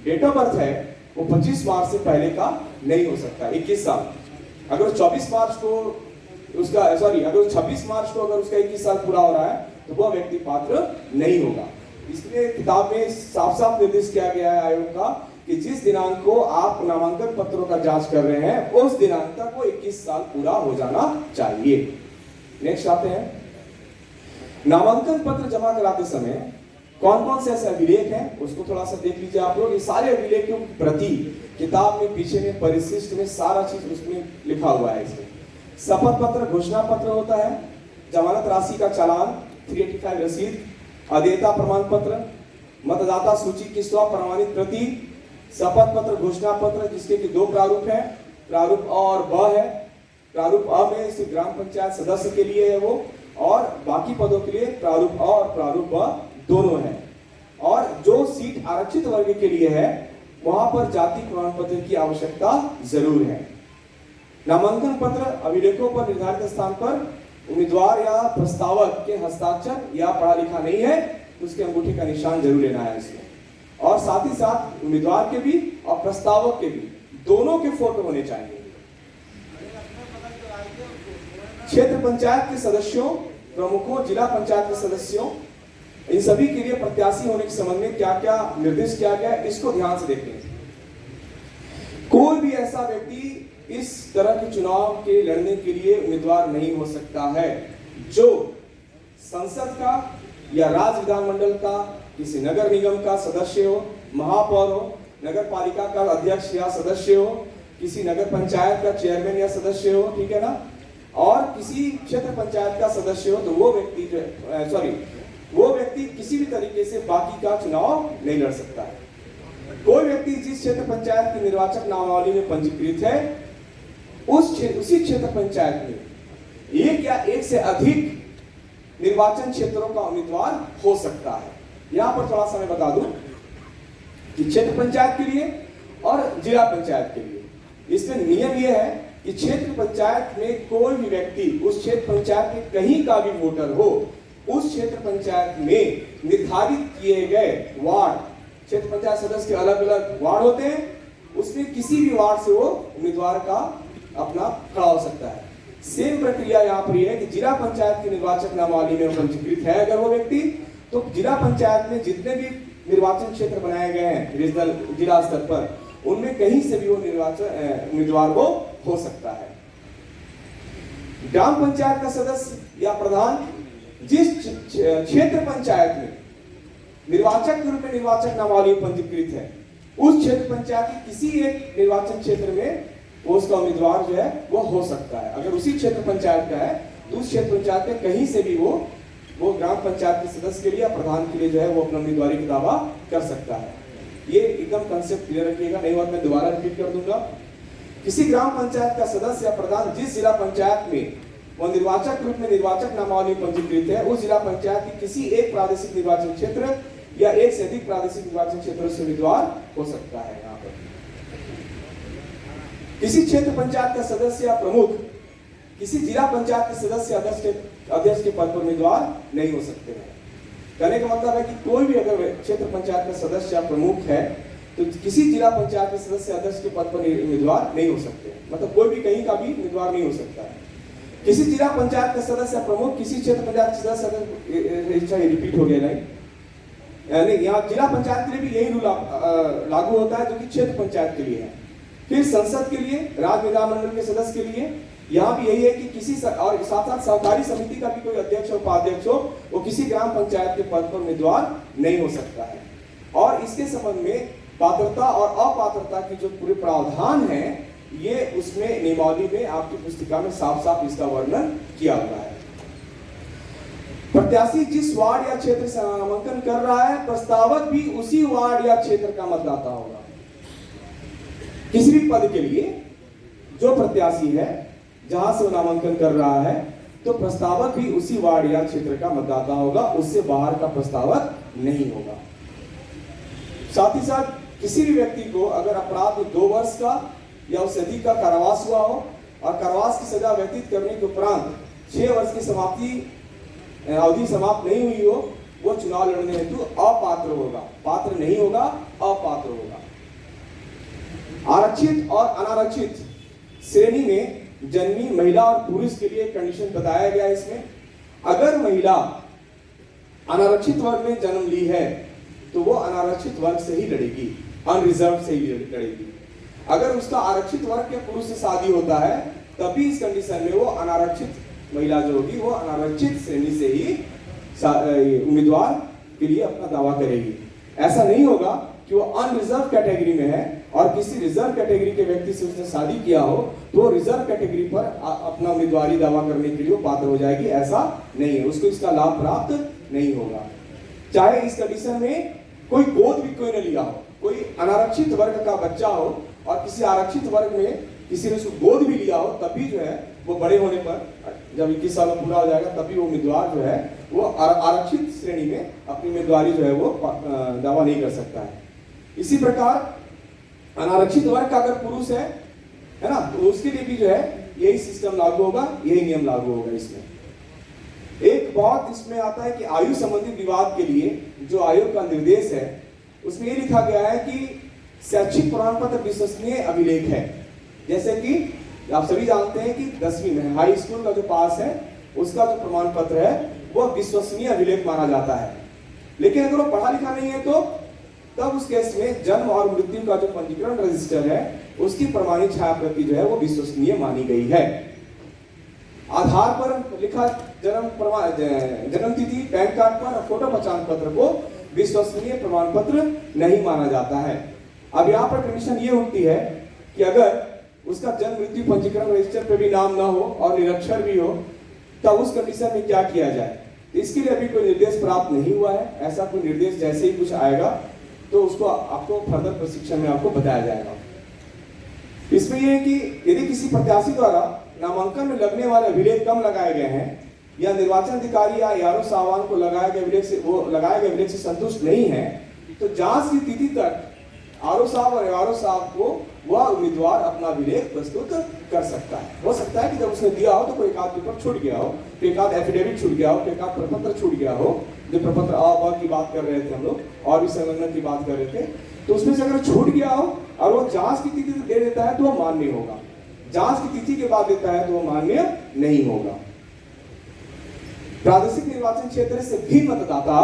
डेट ऑफ बर्थ है वो 25 मार्च से पहले का नहीं हो सकता, 21 साल। अगर 24 मार्च को उसका अगर 26 मार्च को अगर उसका 21 साल पूरा हो रहा है तो वह व्यक्ति पात्र नहीं होगा। इसलिए किताब में साफ साफ निर्देश किया गया है आयोग का कि जिस दिनांक को आप नामांकन पत्रों का जांच कर रहे हैं उस दिनांक तक वो 21 साल पूरा हो जाना चाहिए। नेक्स्ट आते हैं, नामांकन पत्र जमा कराते समय कौन कौन से ऐसे अभिलेख हैं उसको थोड़ा सा देख लीजिए आप लोग। ये सारे अभिलेखों की प्रति किताब में पीछे में परिशिष्ट में सारा चीज उसमें लिखा हुआ है। इसमें शपथ पत्र, घोषणा पत्र होता है, जमानत राशि का चालान, 385 रसीद, अदेयता प्रमाण पत्र, मतदाता सूची की स्व प्रमाणित प्रति, शपथ पत्र, घोषणा पत्र जिसके कि 2 प्रारूप हैं, प्रारूप अ और ब है। प्रारूप अ में सिर्फ ग्राम पंचायत सदस्य के लिए है वो, और बाकी पदों के लिए प्रारूप अ और प्रारूप ब दोनों है। और जो सीट आरक्षित वर्ग के लिए है वहां पर जाति प्रमाण पत्र की आवश्यकता जरूर है। नामांकन पत्र अभिलेखों पर निर्धारित स्थान पर उम्मीदवार या प्रस्तावक के हस्ताक्षर या पढ़ा लिखा नहीं है तो उसके अंगूठे का निशान जरूर लेना है इसमें। और साथ ही साथ उम्मीदवार के भी और प्रस्तावक के भी दोनों के फोटो होने चाहिए। क्षेत्र पंचायत के सदस्यों, प्रमुखों, जिला पंचायत के सदस्यों, इन सभी के लिए प्रत्याशी होने के संबंध में क्या क्या निर्देश किया गया है इसको ध्यान से देखें। कोई भी ऐसा व्यक्ति इस तरह के चुनाव के लड़ने के लिए उम्मीदवार नहीं हो सकता है जो संसद का या राज्य विधानमंडल का, किसी नगर निगम का सदस्य हो, महापौर हो, नगर पालिका का अध्यक्ष या सदस्य हो, किसी नगर पंचायत का चेयरमैन या सदस्य हो, ठीक है ना, और किसी क्षेत्र पंचायत का सदस्य हो, तो वो व्यक्ति किसी भी तरीके से बाकी का चुनाव नहीं लड़ सकता है। कोई व्यक्ति जिस क्षेत्र पंचायत की निर्वाचक नामावली में पंजीकृत है, उसी क्षेत्र पंचायत में एक या एक से अधिक निर्वाचन क्षेत्रों का उम्मीदवार हो सकता है। यहां पर थोड़ा सा मैं बता दूं कि क्षेत्र पंचायत के लिए और जिला पंचायत के लिए इसमें नियम यह है कि क्षेत्र पंचायत में कोई भी व्यक्ति उस क्षेत्र पंचायत में कहीं का भी वोटर हो, उस क्षेत्र पंचायत में निर्धारित किए गए वार्ड, क्षेत्र पंचायत सदस्य के अलग अलग वार्ड होते हैं, उसमें किसी भी वार्ड से वो उम्मीदवार का अपना खड़ा हो सकता है। सेम प्रक्रिया यहाँ पर यह है कि जिला पंचायत की निर्वाचक नामावली में पंजीकृत है अगर वो व्यक्ति, तो जिला पंचायत में जितने भी निर्वाचन क्षेत्र बनाए गए हैं रीजनल जिला स्तर पर, उनमें कहीं से भी वो निर्वाचन उम्मीदवार वो हो सकता है। ग्राम पंचायत का सदस्य या प्रधान जिस क्षेत्र पंचायत में निर्वाचक के रूप में निर्वाचक नामावली पंजीकृत है, उस क्षेत्र पंचायत के किसी एक निर्वाचन क्षेत्र में वो उसका उम्मीदवार जो है वो हो सकता है। अगर उसी क्षेत्र पंचायत का है तो उस क्षेत्र पंचायत में कहीं से भी वो ग्राम पंचायत के सदस्य के लिए या प्रधान के लिए जो है वो अपना उम्मीदवारी का दावा कर सकता है। ये एकदम कंसेप्ट क्लियर रखिएगा, नहीं बात मैं दोबारा रिपीट कर दूंगा। किसी ग्राम पंचायत का सदस्य या प्रधान जिस जिला पंचायत में वो निर्वाचक रूप में निर्वाचक नामावली पंजीकृत है, उस जिला पंचायत के किसी एक प्रादेशिक निर्वाचन क्षेत्र या एक से अधिक प्रादेशिक निर्वाचन क्षेत्रों से उम्मीदवार हो सकता है। यहाँ पर किसी क्षेत्र पंचायत का सदस्य या प्रमुख किसी जिला पंचायत के सदस्य अध्यक्ष के पद पर उम्मीदवार नहीं हो सकते हैं। कहने का मतलब है कि कोई भी अगर क्षेत्र पंचायत का सदस्य या प्रमुख है तो किसी जिला पंचायत के सदस्य अध्यक्ष के पद पर उम्मीदवार नहीं हो सकते, मतलब कोई भी कहीं का भी उम्मीदवार नहीं हो सकता है। किसी जिला पंचायत का सदस्य या प्रमुख किसी क्षेत्र पंचायत के सदस्य रिपीट हो गया नहीं, यहाँ जिला पंचायत के लिए भी यही रूल लागू होता है जो कि क्षेत्र पंचायत के लिए है। फिर संसद के लिए, राज्य विधानमंडल के सदस्य के लिए यहाँ भी यही है कि किसी और साथ साथ सहकारी समिति का भी कोई अध्यक्ष हो उपाध्यक्ष हो, वो किसी ग्राम पंचायत के पद पर उम्मीदवार नहीं हो सकता है। और इसके संबंध में पात्रता और अपात्रता की जो पूरे प्रावधान है ये उसमें नियमावली में आपकी पुस्तिका में साफ साफ इसका वर्णन किया हुआ है। प्रत्याशी जिस वार्ड या क्षेत्र से नामांकन कर रहा है, प्रस्तावक भी उसी वार्ड या क्षेत्र का मतदाता होगा। किसी भी पद के लिए जो प्रत्याशी है जहां से वो नामांकन कर रहा है, तो प्रस्तावक भी उसी वार्ड या क्षेत्र का मतदाता होगा, उससे बाहर का प्रस्तावक नहीं होगा। साथ ही साथ किसी भी व्यक्ति को अगर अपराध में 2 वर्ष का या उससे अधिक का कारावास हुआ हो और कारावास की सजा व्यतीत करने के उपरांत 6 वर्ष की समाप्ति अवधि समाप्त नहीं हुई हो, वो चुनाव लड़ने हेतु अपात्र होगा, पात्र नहीं होगा, अपात्र होगा। आरक्षित और अनारक्षित श्रेणी में जन्मी महिला और पुरुष के लिए कंडीशन बताया गया है इसमें। अगर महिला अनारक्षित वर्ग में जन्म ली है तो वो अनारक्षित वर्ग से ही लड़ेगी, अनरिजर्व से ही लड़ेगी। अगर उसका आरक्षित वर्ग के पुरुष से शादी होता है तभी इस कंडीशन में वो अनारक्षित महिला जो होगी वो अनारक्षित श्रेणी से ही उम्मीदवार के लिए अपना दावा करेगी। ऐसा नहीं होगा कि वो अनरिजर्व कैटेगरी में है और किसी रिजर्व कैटेगरी के व्यक्ति से उसने शादी किया हो तो रिजर्व कैटेगरी पर अपना उम्मीदवारी दावा करने के लिए वो पात्र हो जाएगी, ऐसा नहीं है, उसको इसका लाभ प्राप्त नहीं होगा। चाहे इस कंडीशन में कोई गोद भी कोई न लिया हो, कोई अनारक्षित वर्ग का बच्चा हो और किसी आरक्षित वर्ग में किसी ने उसको गोद भी लिया हो, तभी जो है वो बड़े होने पर जब 21 साल पूरा हो जाएगा तभी वो उम्मीदवार जो है वो आरक्षित श्रेणी में अपनी उम्मीदवारी जो है वो दावा नहीं कर सकता है। इसी प्रकार अनारक्षित वर्ग का अगर पुरुष है ना, तो उसके लिए भी जो है यही सिस्टम लागू होगा, यही नियम लागू होगा। इसमें एक बात इसमें आता है कि आयु संबंधी विवाद के लिए जो आयोग का निर्देश है उसमें ये लिखा गया है कि शैक्षिक प्रमाण पत्र विश्वसनीय अभिलेख है। जैसे कि आप सभी जानते हैं कि 10वीं में हाई स्कूल का जो पास है उसका जो प्रमाण पत्र है वो विश्वसनीय अभिलेख माना जाता है। लेकिन अगर वो पढ़ा लिखा नहीं है तो तब उस केस में जन्म और मृत्यु का जो पंजीकरण रजिस्टर है उसकी प्रमाणित छायाप्रति जो है वो विश्वसनीय मानी गई है। आधार पर लिखा जन्म तिथि, पैन कार्ड पर और फोटो पहचान पत्र को विश्वसनीय प्रमाण पत्र नहीं माना जाता है। अब यहाँ पर कंडीशन ये उठती है कि अगर उसका जन्म मृत्यु पंजीकरण रजिस्टर पे भी नाम ना हो और निरक्षर भी हो, तब उस कंडीशन में क्या किया जाए। तो इसके लिए अभी कोई निर्देश प्राप्त नहीं हुआ है। ऐसा कोई निर्देश जैसे ही कुछ आएगा तो उसको आपको फर्दर प्रशिक्षण में आपको बताया जाएगा। इसमें यह है कि यदि किसी प्रत्याशी द्वारा नामांकन में लगने वाले अभिलेख कम लगाए गए हैं या निर्वाचन अधिकारी या यारो साहबान को लगाए गए अभिलेख से संतुष्ट नहीं है, तो जांच की तिथि तक आरओ साहब और यारो साहब को वह उम्मीदवार अपना अभिलेख प्रस्तुत कर सकता है। हो सकता है कि जब उसने दिया हो तो कोई एक आध पेपर छूट गया हो, तो एक आध एफिडेविट छूट गया हो, तो एक आध प्रपत्र छूट गया हो, जो प्रपत्र अ की बात कर रहे थे हम लोग और भी संलग्न की बात कर रहे थे, तो उसमें से अगर छूट गया हो और वो जांच की तिथि दे देता है तो वो मान्य होगा, जांच की तिथि के बाद देता है तो वो मान्य नहीं होगा। प्रादेशिक निर्वाचन क्षेत्र से भी मतदाता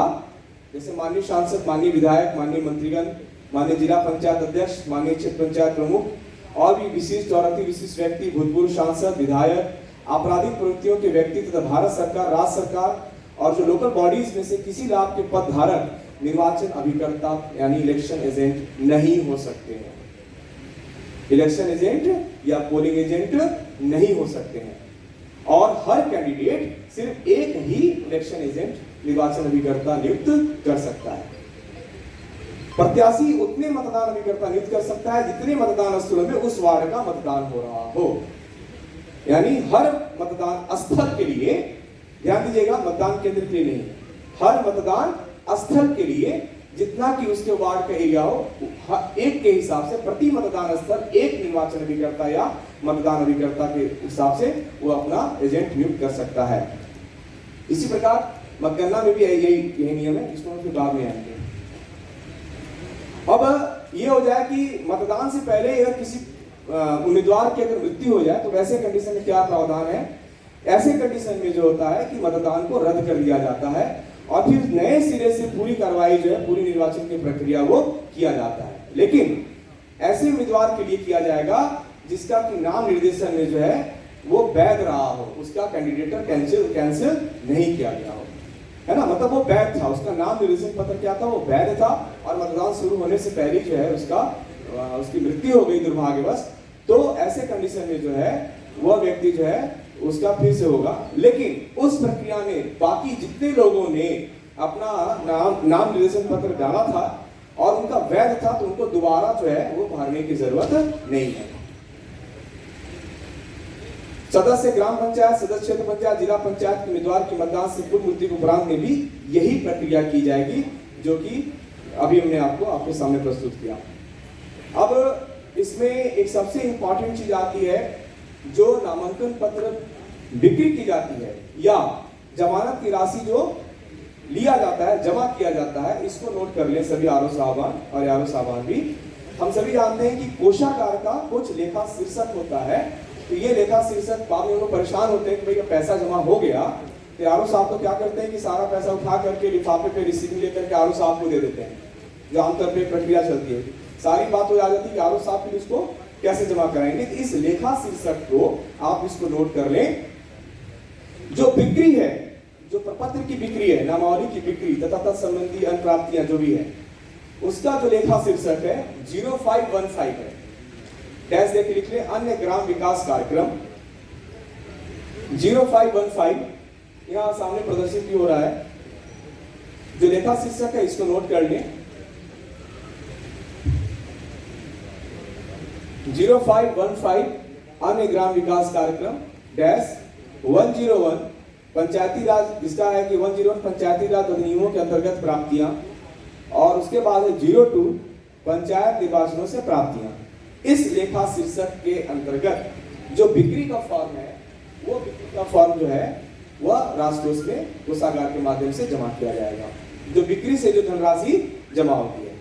जैसे माननीय सांसद, माननीय विधायक, माननीय मंत्रीगण, माननीय जिला पंचायत अध्यक्ष, माननीय क्षेत्र पंचायत प्रमुख और भी विशिष्ट और अति विशिष्ट व्यक्ति, भूतपूर्व सांसद, विधायक, आपराधिक प्रवृत्तियों के व्यक्ति तथा भारत सरकार, राज्य सरकार और जो लोकल बॉडीज में से किसी लाभ के पद धारक निर्वाचन अभिकर्ता यानी इलेक्शन एजेंट नहीं हो सकते हैं। इलेक्शन एजेंट या पोलिंग एजेंट नहीं हो सकते हैं और हर कैंडिडेट सिर्फ एक ही इलेक्शन एजेंट निर्वाचन अभिकर्ता नियुक्त कर सकता है। प्रत्याशी उतने मतदान अभिकर्ता नियुक्त कर सकता है जितने मतदान स्थलों में उस वार्ड का मतदान हो रहा हो। यानी हर मतदान स्थल के लिए, ध्यान दीजिएगा, मतदान केंद्र के लिए नहीं, हर मतदान स्थल के लिए जितना कि उसके वार्ड का एरिया हो, एक के हिसाब से प्रति मतदान स्थल एक निर्वाचन अभिकर्ता या मतदान अभिकर्ता के हिसाब से वो अपना एजेंट नियुक्त कर सकता है। इसी प्रकार मतगणना में भी यही नियम है, इसको हम फिर बाद में आएंगे। अब ये हो जाए कि मतदान से पहले अगर किसी उम्मीदवार की अगर मृत्यु हो जाए तो वैसे कंडीशन में क्या प्रावधान है। ऐसे कंडीशन में जो होता है कि मतदान को रद्द कर दिया जाता है और फिर नए सिरे से पूरी कार्रवाई जो है, पूरी निर्वाचन की प्रक्रिया वो किया जाता है। लेकिन ऐसे उम्मीदवार के लिए किया जाएगा जिसका कि नाम निर्देशन में जो है वो वैध रहा हो, उसका कैंडिडेटर कैंसिल नहीं किया गया हो, है ना, मतलब वो वैध था, उसका नाम निर्देशन पत्र क्या था, वो वैध था और मतदान शुरू होने से पहले जो है उसकी मृत्यु हो गई दुर्भाग्यवश, तो ऐसे कंडीशन में जो है वह व्यक्ति जो है उसका फिर से होगा। लेकिन उस प्रक्रिया में बाकी जितने लोगों ने अपना नाम निर्देशन पत्र डाला था और उनका वैध था तो उनको दोबारा जो है वो भरने की जरूरत नहीं है। सदस्य ग्राम पंचायत, सदस्य क्षेत्र पंचायत, जिला पंचायत के उम्मीदवार की मतदान से पूर्व मृत्यु के उपरांत में भी यही प्रक्रिया की जाएगी जो कि अभी हमने आपके सामने प्रस्तुत किया। अब इसमें एक सबसे इंपॉर्टेंट चीज आती है, जो नामांकन पत्र बिक्री की जाती है या जमानत की राशि जो लिया जाता है, जमा किया जाता है, इसको नोट कर ले सभी आरओ साहबान और यारो साहबान भी। हम सभी जानते हैं कि कोषागार का कुछ लेखा शीर्षक होता है, तो ये लेखा शीर्षक बाद में लोग परेशान होते हैं कि भैया पैसा जमा हो गया, तो यारो साहब तो क्या करते हैं कि सारा पैसा उठा करके लिफाफे पे रिसीविंग लेकर के आरओ साहब को दे देते हैं, जो आमतौर पर प्रक्रिया चलती है। सारी बात हो जाती है कि आरओ साहब फिर उसको कैसे जमा कराएंगे। तो इस लेखा शीर्षक को आप इसको नोट कर लें। जो बिक्री है, जो प्रपत्र की बिक्री है, नामावली की बिक्री तथा तत्संबंधी अन्य प्राप्तियां जो भी है, उसका जो लेखा शीर्षक है 0515 है, डैश देके लिख ले, अन्य ग्राम विकास कार्यक्रम 0515 यहां सामने प्रदर्शित भी हो रहा है। जो लेखा शीर्षक है इसको नोट कर लें, 0515 अन्य ग्राम विकास कार्यक्रम डैश 101 पंचायती राज, इसका है कि 101 पंचायती राज अधिनियमों के अंतर्गत प्राप्तियां, और उसके बाद है 02 पंचायत निर्वाचनों से प्राप्तियां। इस लेखा शीर्षक के अंतर्गत जो बिक्री का फॉर्म है, वो बिक्री का फॉर्म जो है वह राजकोष में कोषागार के माध्यम से जमा किया जाएगा। जो बिक्री से जो धनराशि जमा होती है,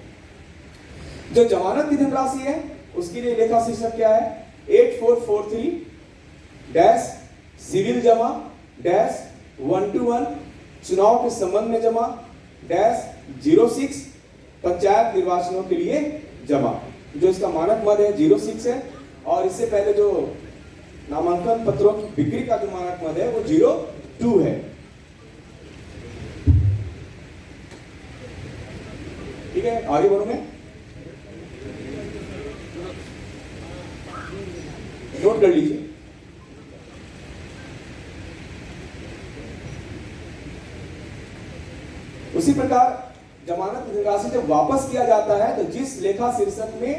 जो जमानत की धनराशि है, उसके लिए लेखा शीर्षक क्या है 8443 डैश सिविल जमा डैश 121 चुनाव के संबंध में जमा डैश 06 पंचायत निर्वाचनों के लिए जमा। जो इसका मानक मद है 06 है, और इससे पहले जो नामांकन पत्रों की बिक्री का जो मानक मद है वो 02 है। ठीक है, आगे बढ़ूंगे। उसी प्रकार जमानत की धनराशि जब वापस किया जाता है तो जिस लेखा शीर्षक में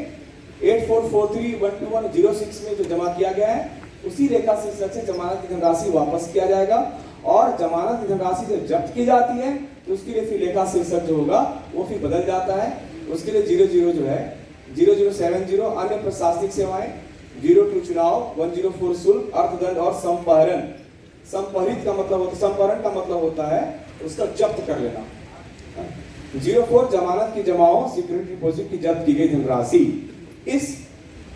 8443121006 में जो जमा किया गया है उसी लेखा शीर्षक से जमानत की धनराशि वापस किया जाएगा। और जमानत की धनराशि जब जब्त की जाती है तो उसके लिए फिर लेखा शीर्षक जो होगा वो फिर बदल जाता है। उसके लिए 00 जो है 0070 अन्य प्रशासनिक सेवाएं, 02 चुनाव, 104 शुल्क, अर्थदंड और संपहरण। संपहरित का मतलब होता है, संपहरण का मतलब होता है उसका जब्त कर लेना। 04 जमानत की जमाओं, सिक्योरिटी डिपॉजिट की जब्त की गई धनराशि, इस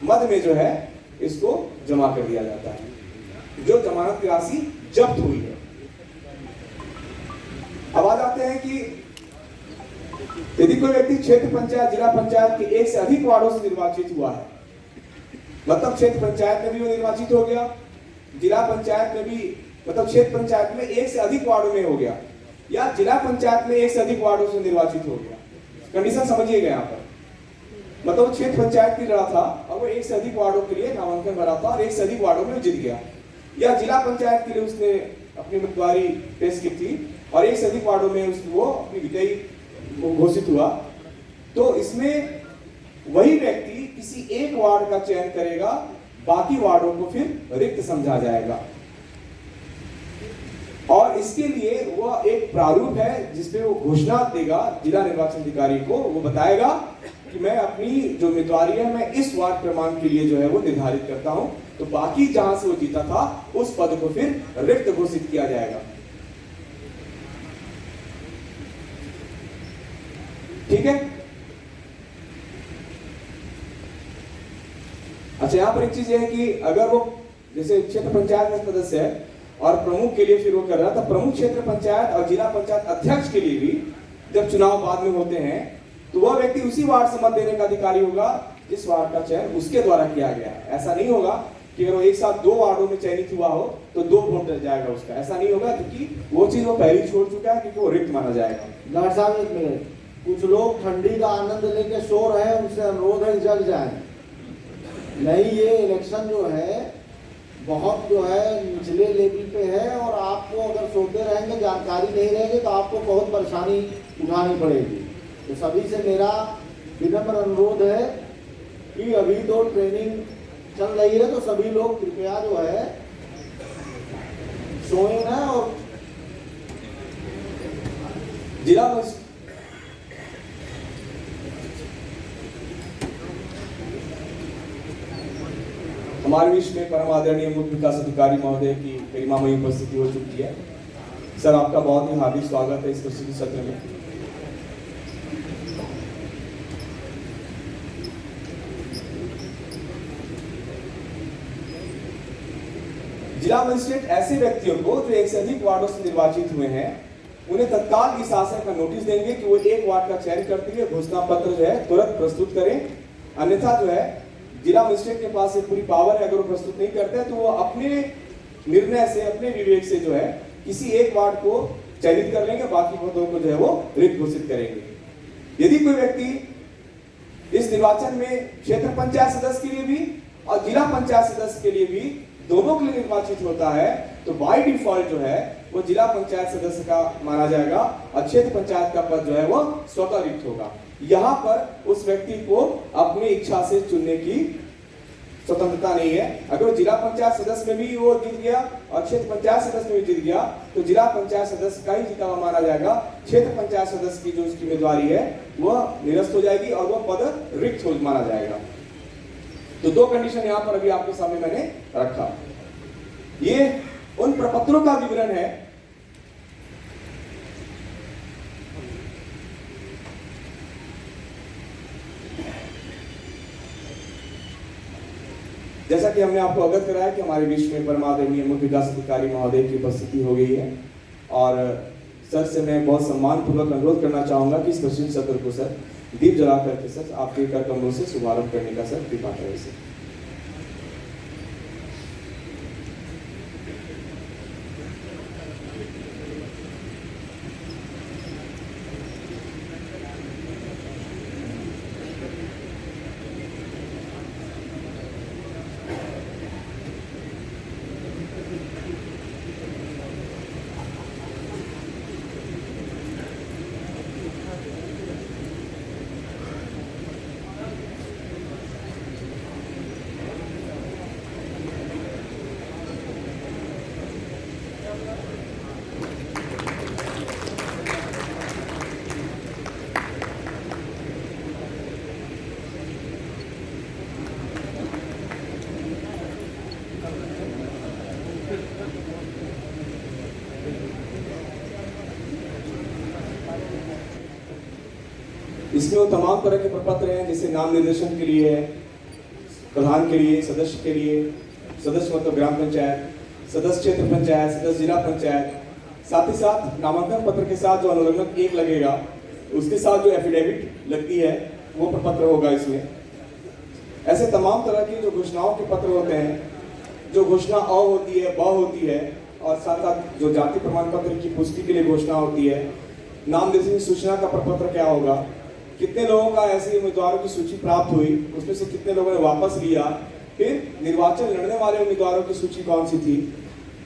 मद में जो है इसको जमा कर दिया जाता है जो जमानत की राशि जब्त हुई है। अब आ जाते हैं कि यदि कोई व्यक्ति क्षेत्र पंचायत, जिला पंचायत के एक से अधिक वार्डों से निर्वाचित हुआ है, मतलब क्षेत्र पंचायत में भी वो निर्वाचित हो गया, जिला पंचायत में भी, मतलब क्षेत्र पंचायत में एक से अधिक वार्डों में हो गया, या जिला पंचायत में एक से अधिक वार्डों से निर्वाचित हो गया। कंडीशन समझिएगा यहाँ पर, मतलब क्षेत्र पंचायत की लड़ा था और वो एक से अधिक वार्डों के लिए नामांकन भरा था और एक से अधिक वार्डों में जीत गया, या जिला पंचायत के लिए उसने अपनी उम्मीदवारी पेश की थी और एक से अधिक वार्डों में वो अपनी विजयी घोषित हुआ, तो इसमें वही व्यक्ति किसी एक वार्ड का चयन करेगा, बाकी वार्डों को फिर रिक्त समझा जाएगा। और इसके लिए वह एक प्रारूप है जिसपे वो घोषणा देगा जिला निर्वाचन अधिकारी को, वो बताएगा कि मैं अपनी जो उम्मीदवारी है मैं इस वार्ड क्रमांक के लिए जो है वो निर्धारित करता हूं, तो बाकी जहां से वो जीता था उस पद को फिर रिक्त घोषित किया जाएगा। ठीक है। अच्छा, यहां पर एक चीज है कि अगर वो जैसे क्षेत्र पंचायत में सदस्य है और प्रमुख के लिए फिर वो कर रहा था, प्रमुख क्षेत्र पंचायत और जिला पंचायत अध्यक्ष के लिए भी जब चुनाव बाद में होते हैं तो वह व्यक्ति उसी वार्ड से मत देने का अधिकारी होगा जिस वार्ड का चयन उसके द्वारा किया गया है। ऐसा नहीं होगा कि अगर वो एक साथ 2 वार्डों में चयनित हुआ हो तो 2 वोट डल जाएगा उसका, ऐसा नहीं होगा, क्योंकि वो चीज वो पहले ही छोड़ चुका है, क्योंकि वो रिक्त माना जाएगा। डॉक्टर साहब एक मिनट, कुछ लोग ठंडी का आनंद लेके सो रहे हैं, उनसे अनुरोध है जग जाए। नहीं, ये इलेक्शन जो है बहुत जो है निचले लेवल पे है और आपको अगर सोते रहेंगे, जानकारी नहीं रहेगी तो आपको बहुत परेशानी उठानी पड़ेगी। तो सभी से मेरा विनम्र अनुरोध है कि अभी तो ट्रेनिंग चल रही है, तो सभी लोग कृपया जो है सोए ना। और जिला हमारे बीच में परम आदरणीय मुख्य विकास अधिकारी महोदय की गरिमामयी उपस्थिति हो चुकी है। सर, आपका बहुत ही हार्दिक स्वागत है इस प्रस्तुति सत्र में। जिला मजिस्ट्रेट ऐसे व्यक्तियों को जो एक से अधिक वार्डों से निर्वाचित हुए हैं उन्हें तत्काल इस आशय का नोटिस देंगे कि वो एक वार्ड का चयन करते हुए घोषणा पत्र जो है तुरंत प्रस्तुत करें। अन्यथा जो है जिला मजिस्ट्रेट के पास पूरी पावर है, अगर वो प्रस्तुत नहीं करते हैं तो वो अपने निर्णय से, अपने विवेक से जो है किसी एक वार्ड को चयनित कर लेंगे, बाकी पदों को जो है वो रिक्त घोषित करेंगे। यदि कोई व्यक्ति इस निर्वाचन में क्षेत्र पंचायत सदस्य के लिए भी और जिला पंचायत सदस्य के लिए भी दोनों के लिए निर्वाचित होता है तो बाय डिफॉल्ट जो है वो जिला पंचायत सदस्य का माना जाएगा और क्षेत्र पंचायत का पद जो है वो स्वतः रिक्त होगा। यहाँ पर उस व्यक्ति को अपनी इच्छा से चुनने की स्वतंत्रता नहीं है। अगर वो जिला पंचायत सदस्य में भी वो जीत गया और क्षेत्र पंचायत सदस्य में भी जीत गया तो जिला पंचायत सदस्य का ही जीता हुआ माना जाएगा। क्षेत्र पंचायत सदस्य की जो उसकी उम्मीदवारी है वह निरस्त हो जाएगी और वह पद रिक्त हो माना जाएगा। तो 2 कंडीशन यहाँ पर अभी आपके सामने मैंने रखा। ये उन प्रपत्रों का विवरण है जैसा कि हमने आपको अवगत कराया कि हमारे बीच में परमादरणीय मुख्य विकास अधिकारी महोदय की उपस्थिति हो गई है और सर से मैं बहुत सम्मानपूर्वक अनुरोध करना चाहूंगा कि इस प्रश्न सत्र को सर दीप जला करके सर आपके कर कमरों से शुभारंभ करने का सर कृपा करें सर। इसमें वो तमाम तरह के प्रपत्र हैं, जैसे नाम निर्देशन के लिए है, प्रधान के लिए, सदस्य के लिए, सदस्य मतलब ग्राम पंचायत, सदस्य क्षेत्र पंचायत, सदस्य जिला पंचायत, साथ ही साथ नामांकन पत्र के साथ जो अनुलग्नक 1 लगेगा, उसके साथ जो एफिडेविट लगती है वो प्रपत्र होगा इसमें। ऐसे तमाम तरह की जो घोषणाओं के पत्र होते हैं, जो घोषणा अ होती है, ब होती है, और साथ साथ जो जाति प्रमाण पत्र की पुष्टि के लिए घोषणा होती है, नाम निर्देशन सूचना का प्रपत्र क्या होगा, कितने लोगों का ऐसे उम्मीदवारों की सूची प्राप्त हुई, उसमें से कितने लोगों ने वापस लिया, फिर निर्वाचन लड़ने वाले उम्मीदवारों की सूची कौन सी थी,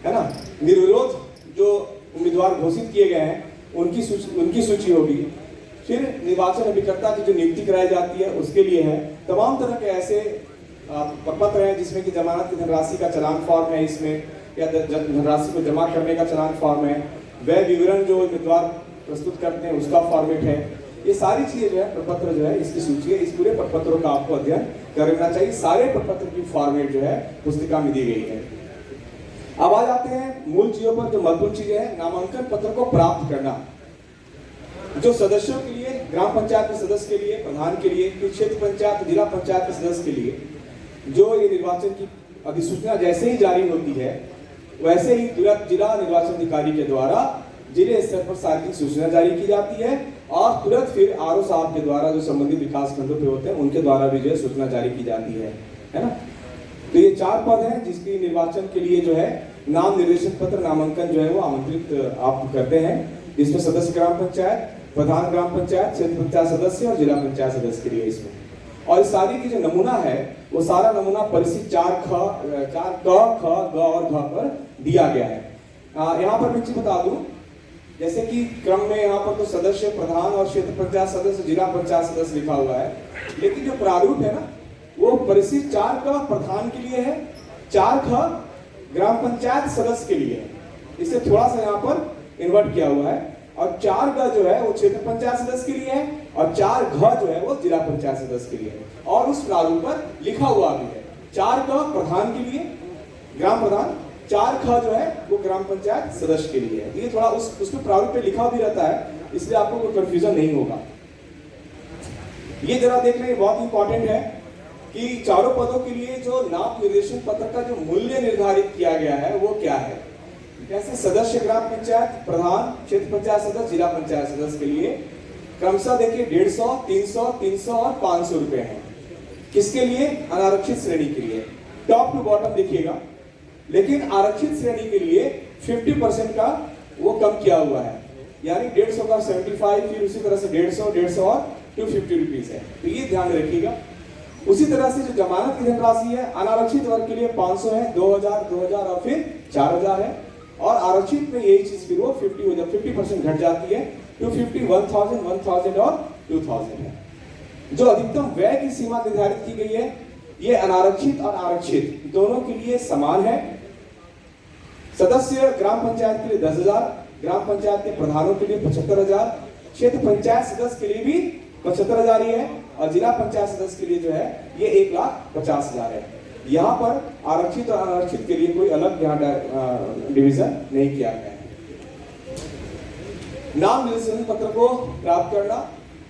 है ना, निर्विरोध जो उम्मीदवार घोषित किए गए हैं उनकी सूची होगी, फिर निर्वाचन अभिकर्ता की जो नियुक्ति कराई जाती है उसके लिए है। तमाम तरह के ऐसे प्रपत्र हैं जिसमें कि जमानत की धनराशि का चालान फॉर्म है इसमें, या धनराशि को जमा करने का चालान फॉर्म है, व्यय विवरण जो उम्मीदवार प्रस्तुत करते हैं उसका फॉर्मेट है। ये सारी चीजें जो है प्रपत्र जो है इसकी सूची है। इस पूरे प्रपत्रों का आपको अध्ययन करना चाहिए। सारे प्रपत्र की फॉर्मेट जो है पुस्तिका में दी गई है। अब आ जाते हैं मूल चीजों पर, जो महत्वपूर्ण चीजें हैं। नामांकन पत्र को प्राप्त करना, जो सदस्यों के लिए, ग्राम पंचायत के सदस्य के लिए, प्रधान के लिए, फिर क्षेत्र पंचायत, जिला पंचायत के सदस्य के लिए, जो ये निर्वाचन की अधिसूचना जैसे ही जारी होती है वैसे ही तुरंत जिला निर्वाचन अधिकारी के द्वारा जिले स्तर पर सार्वजनिक सूचना जारी की जाती है, और तुरंत फिर आरओ साहब के द्वारा जो संबंधित विकास खंडों पे होते हैं उनके द्वारा भी जो है सूचना जारी की जाती है ना। तो ये 4 पद हैं जिसकी निर्वाचन के लिए जो है नाम निर्देशन पत्र, नामांकन जो है वो आमंत्रित आप करते हैं, जिसमें सदस्य ग्राम पंचायत, प्रधान ग्राम पंचायत, क्षेत्र पंचायत सदस्य और जिला पंचायत सदस्य के लिए इसमें। और इस सारी की जो नमूना है वो सारा नमूना परिशिष्ट 4 क, ख, ग और घ पर दिया गया है। यहाँ पर मैं चीज बता दूं, जैसे कि क्रम में यहाँ पर तो सदस्य, प्रधान और क्षेत्र पंचायत सदस्य, जिला पंचायत सदस्य लिखा हुआ है, लेकिन जो प्रारूप है ना वो परिशिष्ट 4 क प्रधान के लिए है, 4 ख ग्राम पंचायत सदस्य के लिए है। इसे थोड़ा सा यहाँ पर इन्वर्ट किया हुआ है, और 4 ग जो है वो क्षेत्र पंचायत सदस्य के लिए है, और 4 घ जो है वो जिला पंचायत सदस्य के लिए है। और उस प्रारूप पर लिखा हुआ भी है 4 क प्रधान के लिए, ग्राम प्रधान, 4 ख जो है वो ग्राम पंचायत सदस्य के लिए है। ये थोड़ा उसमें प्रारूप पे लिखा भी रहता है, इसलिए आपको कोई कंफ्यूजन नहीं होगा। ये जरा देख लें, बहुत इंपॉर्टेंट है कि चारों पदों के लिए जो नाम निर्देशन पत्र का जो मूल्य निर्धारित किया गया है वो क्या है। जैसे सदस्य ग्राम पंचायत, प्रधान, क्षेत्र पंचायत सदस्य, जिला पंचायत सदस्य के लिए क्रमशः देखिए 150, 300, 300 और 500 रुपए हैं। किसके लिए? अनारक्षित श्रेणी के लिए। टॉप टू बॉटम देखिएगा, लेकिन आरक्षित श्रेणी के लिए 50% का वो कम किया हुआ है, यानी 150 का 75, फिर उसी तरह से 150, 150 और 250 रुपीज है। तो ये ध्यान में रखिएगा। उसी तरह से जो जमानत की धनराशि है अनारक्षित वर्ग के लिए 500 है, 2000, 2000 और फिर 4000 है, और आरक्षित में यही चीज फिर वो 50 हो जाती, 50% घट जाती है, 250, 1000, 1000 और 2000 है। जो अधिकतम व्यय की सीमा निर्धारित की गई है ये अनारक्षित और आरक्षित दोनों के लिए समान है। सदस्य ग्राम पंचायत के लिए 10,000, ग्राम पंचायत के प्रधानों के लिए 75,000, क्षेत्र पंचायत सदस्य के लिए भी 75,000 ही है, और जिला पंचायत सदस्य के लिए जो है ये 1,50,000 है। यहाँ पर आरक्षित और अनारक्षित के लिए कोई अलग यहाँ डिवीजन नहीं किया गया है। नाम निर्देशन पत्र को प्राप्त करना,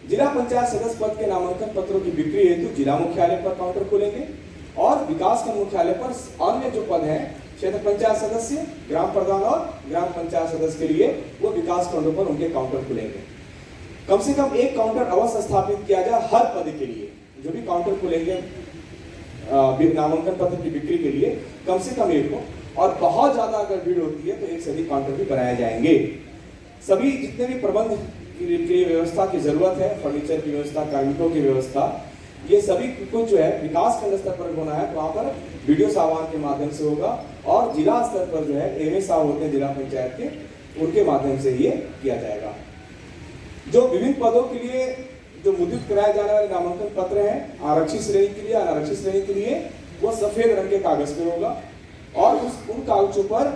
जिला पंचायत सदस्य पद के नामांकन पत्रों की बिक्री हेतु जिला मुख्यालय पर काउंटर खुलेंगे, और विकास खंड मुख्यालय पर अन्य जो पद हैं क्षेत्र पंचायत सदस्य, ग्राम प्रधान और ग्राम पंचायत सदस्य के लिए वो विकास खंडों पर उनके काउंटर खुलेंगे। कम से कम एक काउंटर अवश्य स्थापित किया जाए हर पद के लिए। जो भी काउंटर खुलेंगे नामांकन पत्र की बिक्री के लिए कम से कम एक हो, और बहुत ज्यादा अगर भीड़ होती है तो एक से अधिक काउंटर भी बनाए जाएंगे। सभी जितने भी प्रबंध की व्यवस्था की जरूरत है, फर्नीचर की व्यवस्था, कार्मिकों की व्यवस्था, ये सभी कुछ जो है विकास खंड स्तर पर होना है तो वहाँ पर वीडियो साहबान के माध्यम से होगा, और जिला स्तर पर जो है एमए साहब होते हैं जिला पंचायत के, उनके माध्यम से ये किया जाएगा। जो विभिन्न पदों के लिए जो मुद्रित कराए जाने वाले नामांकन पत्र हैं आरक्षित श्रेणी के लिए, अनारक्षित श्रेणी के लिए, वो सफेद रंग के कागज पे होगा, और उन कागजों पर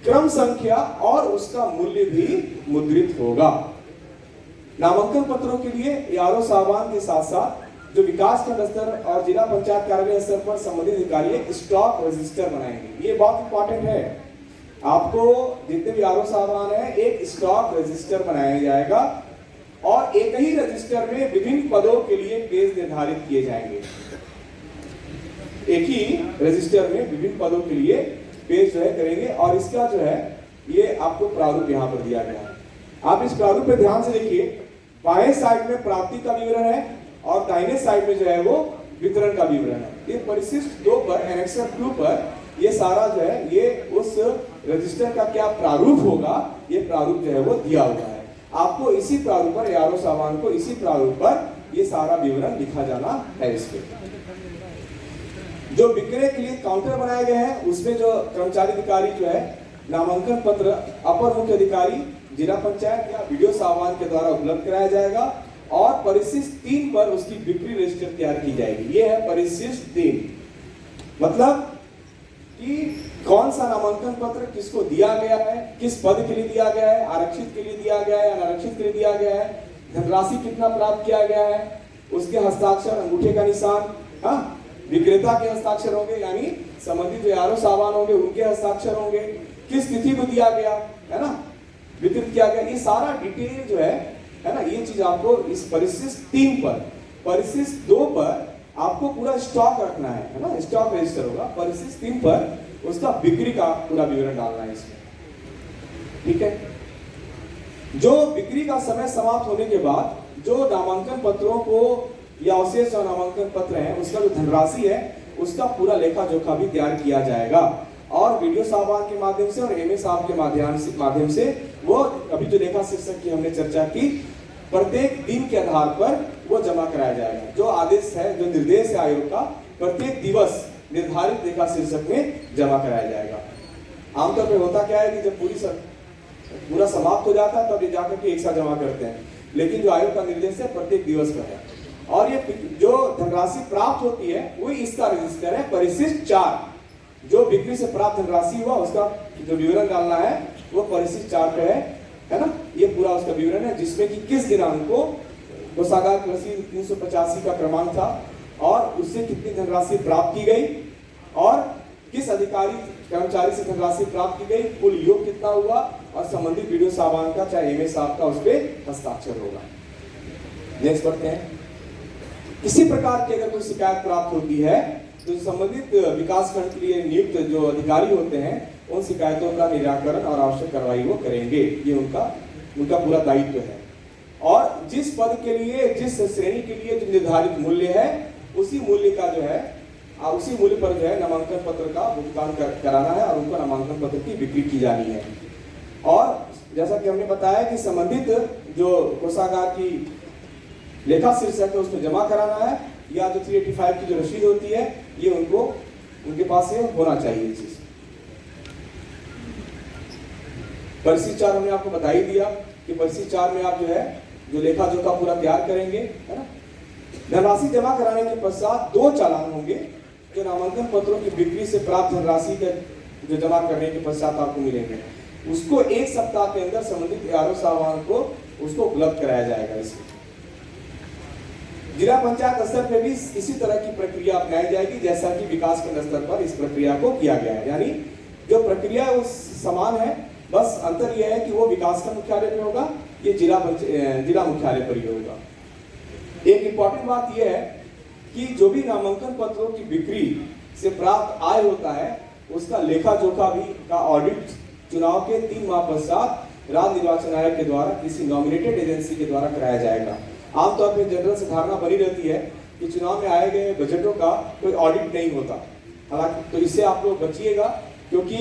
क्रम संख्या और उसका मूल्य भी मुद्रित होगा। नामांकन पत्रों के लिए यारो साहबान के साथ साथ जो विकास खंड स्तर और जिला पंचायत कार्यालय स्तर पर संबंधित अधिकारी एक स्टॉक रजिस्टर बनाएंगे। ये बहुत इंपॉर्टेंट है। आपको जितने भी यारो साहबान है एक स्टॉक रजिस्टर बनाया जाएगा और एक ही रजिस्टर में विभिन्न पदों के लिए पेज निर्धारित किए जाएंगे। एक ही रजिस्टर में विभिन्न पदों के लिए पेज जो है करेंगे और इसका जो है ये आपको प्रारूप यहाँ पर दिया गया है। आप इस प्रारूप पे ध्यान से देखिए। बाएं साइड में प्राप्ति का विवरण है और दाहिने साइड में जो है वो वितरण का विवरण है। ये परिशिष्ट 2 पर एनेक्सर 2 पर ये सारा जो है ये उस रजिस्टर का क्या प्रारूप होगा ये प्रारूप जो है वो दिया हुआ है। आपको इसी प्रारूप पर यारो सामान को इसी प्रारूप पर ये सारा विवरण लिखा जाना है। इसके जो विक्रय के लिए काउंटर बनाए गए हैं उसमें जो कर्मचारी अधिकारी जो है नामांकन पत्र अपर मुख्य अधिकारी जिला पंचायत या वीडियो सामान के द्वारा उपलब्ध कराया जाएगा और परिशिष्ट 3 पर उसकी बिक्री रजिस्टर तैयार की जाएगी। ये है परिशिष्ट 3, मतलब कि कौन सा नामांकन पत्र किसको दिया गया है, किस पद के लिए दिया गया है, आरक्षित के लिए दिया गया है, अनारक्षित के लिए दिया गया है, धनराशि कितना प्राप्त किया गया है, उसके हस्ताक्षर, अंगूठे का निशान, हाँ, विक्रेता के हस्ताक्षर होंगे यानी संबंधित जो यारो सामान होंगे उनके हस्ताक्षर होंगे, किस तिथि को दिया गया है ना, वितरित किया गया, ये सारा डिटेल जो है ना, ये चीज आपको इस परिशिष्ट 3 पर, परिशिष्ट 2 पर आपको पूरा स्टॉक रखना है ना, स्टॉक रजिस्टर होगा। परिशिष्ट 3 पर उसका बिक्री का पूरा विवरण डालना है इसमें, ठीक है। जो बिक्री का समय समाप्त होने के बाद जो नामांकन पत्रों को या अवशेष जो नामांकन पत्र है उसका जो धनराशि है उसका पूरा लेखा जोखा भी तैयार किया जाएगा और वीडियो साहबान के माध्यम से और एमए साहब के माध्यम से वो अभी जो लेखा शीर्षक की हमने चर्चा की प्रत्येक दिन के आधार पर वो जमा कराया जाएगा। जो आदेश है, जो निर्देश है आयोग का, प्रत्येक दिवस निर्धारित लेखा शीर्षक में जमा कराया जाएगा। आमतौर पर होता क्या है कि जब पूरा समाप्त हो जाता है तब ये जाकर के एक साथ जमा करते हैं, लेकिन जो आयोग का निर्देश है प्रत्येक दिवस पर है। और ये जो धनराशि प्राप्त होती है वही इसका रजिस्टर है परिशिष्ट 4। जो बिक्री से प्राप्त धनराशि हुआ उसका जो विवरण डालना है वो परिशिष्ट 4 पे है ना। ये पूरा उसका विवरण है जिसमें कि किस दिनांक को कोषागार की रसीद 385 का क्रमांक था और उससे कितनी धनराशि प्राप्त की गई और किस अधिकारी कर्मचारी से धनराशि प्राप्त की गई, कुल योग कितना हुआ और संबंधित वीडियो साहबान का चाहे एमए साहब का उस पर हस्ताक्षर होगा। नेक्स्ट बढ़ते हैं। किसी प्रकार की अगर कोई शिकायत प्राप्त होती है तो संबंधित विकास खंड के लिए नियुक्त जो अधिकारी होते हैं उन शिकायतों का निराकरण और आवश्यक कार्रवाई वो करेंगे। ये उनका पूरा दायित्व है। और जिस पद के लिए, जिस श्रेणी के लिए जो निर्धारित मूल्य है उसी मूल्य का जो है उसी मूल्य पर जो है नामांकन पत्र का भुगतान कराना है और उनको नामांकन पत्र की बिक्री की जानी है। और जैसा कि हमने बताया कि संबंधित जो कोषागार की लेखा शीर्षक है उसमें जमा कराना है या जो 385 की जो रसीद होती है ये उनके पास ये होना चाहिए चीज। परिशिष्ट 4 हमने आपको बता ही दिया कि परिशिष्ट 4 में आप जो है जो लेखा जोखा पूरा तैयार करेंगे, है ना। धनराशि जमा कराने के पश्चात 2 चालान होंगे जो नामांकन पत्रों की बिक्री से प्राप्त धनराशि के जो जमा करने के पश्चात आपको मिलेंगे। उसको 1 सप्ताह के अंदर संबंधित यारो साहबान को उसको उपलब्ध कराया जाएगा। इसमें जिला पंचायत स्तर पे भी इसी तरह की प्रक्रिया अपनाई जाएगी जैसा कि विकास खंड स्तर पर इस प्रक्रिया को किया गया है। यानी जो प्रक्रिया है वो समान है, बस अंतर यह है कि वो विकास खंड मुख्यालय पे होगा, ये जिला मुख्यालय पर ही होगा। एक इंपॉर्टेंट बात यह है कि जो भी नामांकन पत्रों की बिक्री से प्राप्त आय होता है उसका लेखा जोखा भी का ऑडिट चुनाव के 3 माह पश्चात राज्य निर्वाचन आयोग के द्वारा किसी नॉमिनेटेड एजेंसी के द्वारा कराया जाएगा। आमतौर पर जनरल से धारणा बनी रहती है कि चुनाव में आए गए बजटों का कोई ऑडिट नहीं होता, हालांकि तो इससे आप लोग बचिएगा, क्योंकि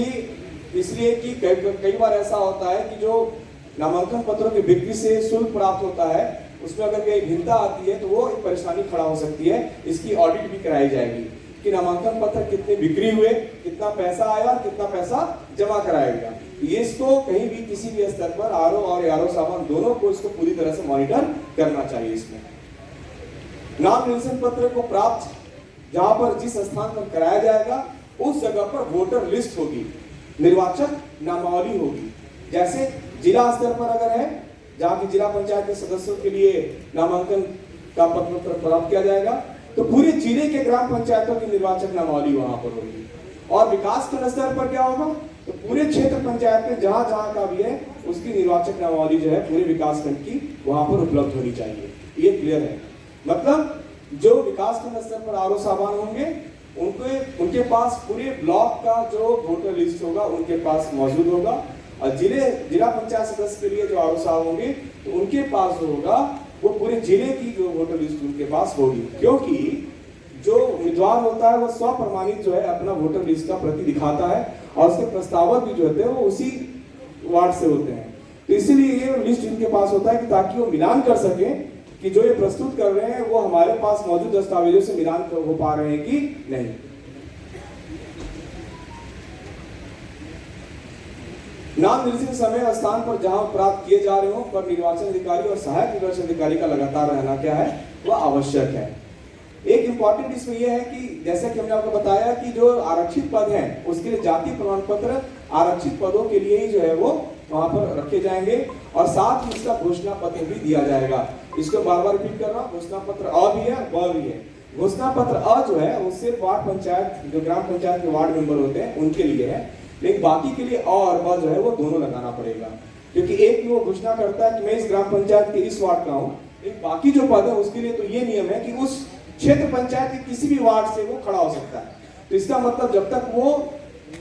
इसलिए कि कई बार ऐसा होता है कि जो नामांकन पत्रों की बिक्री से शुल्क प्राप्त होता है उसमें अगर कोई भिन्नता आती है तो वो एक परेशानी खड़ा हो सकती है। इसकी ऑडिट भी कराई जाएगी कि नामांकन पत्र कितने बिक्री हुए, कितना पैसा आया, कितना पैसा जमा कराया गया। ये इसको कहीं भी किसी भी स्तर पर आरओ और यारो सामान दोनों को इसको पूरी तरह से मॉनिटर करना चाहिए। इसमें नाम निरसन पत्र को प्राप्त जहां पर जिस स्थान पर कराया जाएगा उस जगह पर वोटर लिस्ट होगी। निर्वाचक नामावली होगी। जैसे जिला स्तर पर अगर है, जहाँ की जिला पंचायत के सदस्यों के लिए नामांकन का पत्र प्राप्त किया जाएगा, तो पूरे जिले के ग्राम पंचायतों की निर्वाचक नामावली वहां पर होगी। और विकास खंड स्तर पर क्या होगा, तो पूरे क्षेत्र पंचायत में जहां जहां का भी है उसकी निर्वाचक नामावली जो है पूरे विकास खंड की वहां पर उपलब्ध होनी चाहिए। ये क्लियर है। मतलब जो विकास खंड स्तर पर आरओ साहबान होंगे उनके पास पूरे ब्लॉक का जो वोटर लिस्ट होगा उनके पास मौजूद होगा, और जिला पंचायत सदस्य के लिए जो आरओ साहब होंगे तो उनके पास जो होगा वो पूरे जिले की जो वोटर लिस्ट उनके पास होगी। क्योंकि जो उम्मीदवार होता है वो स्वप्रमाणित जो है अपना वोटर लिस्ट का प्रति दिखाता है, और उसके प्रस्तावक भी जो होते हैं वो उसी वार्ड से होते हैं। तो इसीलिए ये लिस्ट इनके पास होता है कि ताकि वो मिलान कर सके कि जो ये प्रस्तुत कर रहे हैं वो हमारे पास मौजूद दस्तावेजों से मिलान हो पा रहे हैं कि नहीं। नाम निर्देशन समय और स्थान पर जहां प्राप्त किए जा रहे हो पर निर्वाचन अधिकारी और सहायक निर्वाचन अधिकारी का लगातार रहना क्या है, वह आवश्यक है। एक इंपॉर्टेंट इसमें यह है कि जैसा कि हमने आपको बताया कि जो आरक्षित पद हैं उसके लिए जाति प्रमाण पत्र आरक्षित पदों के लिए ही जो है वो वहां पर रखे जाएंगे, और साथ ही इसका घोषणा पत्र भी दिया जाएगा। इसको बार बार रिपीट कर रहा हूं, घोषणा पत्र अ भी है, ब भी है। घोषणा पत्र अ जो है वो सिर्फ वार्ड पंचायत, जो ग्राम पंचायत के वार्ड मेंबर होते हैं उनके लिए है, लेकिन बाकी के लिए अ और ब जो है वो दोनों लगाना पड़ेगा। क्योंकि एक वो घोषणा करता है कि मैं इस ग्राम पंचायत के इस वार्ड का हूँ, लेकिन बाकी जो पद है उसके लिए तो ये नियम है कि उस क्षेत्र पंचायत के किसी भी वार्ड से वो खड़ा हो सकता है। तो इसका मतलब जब तक वो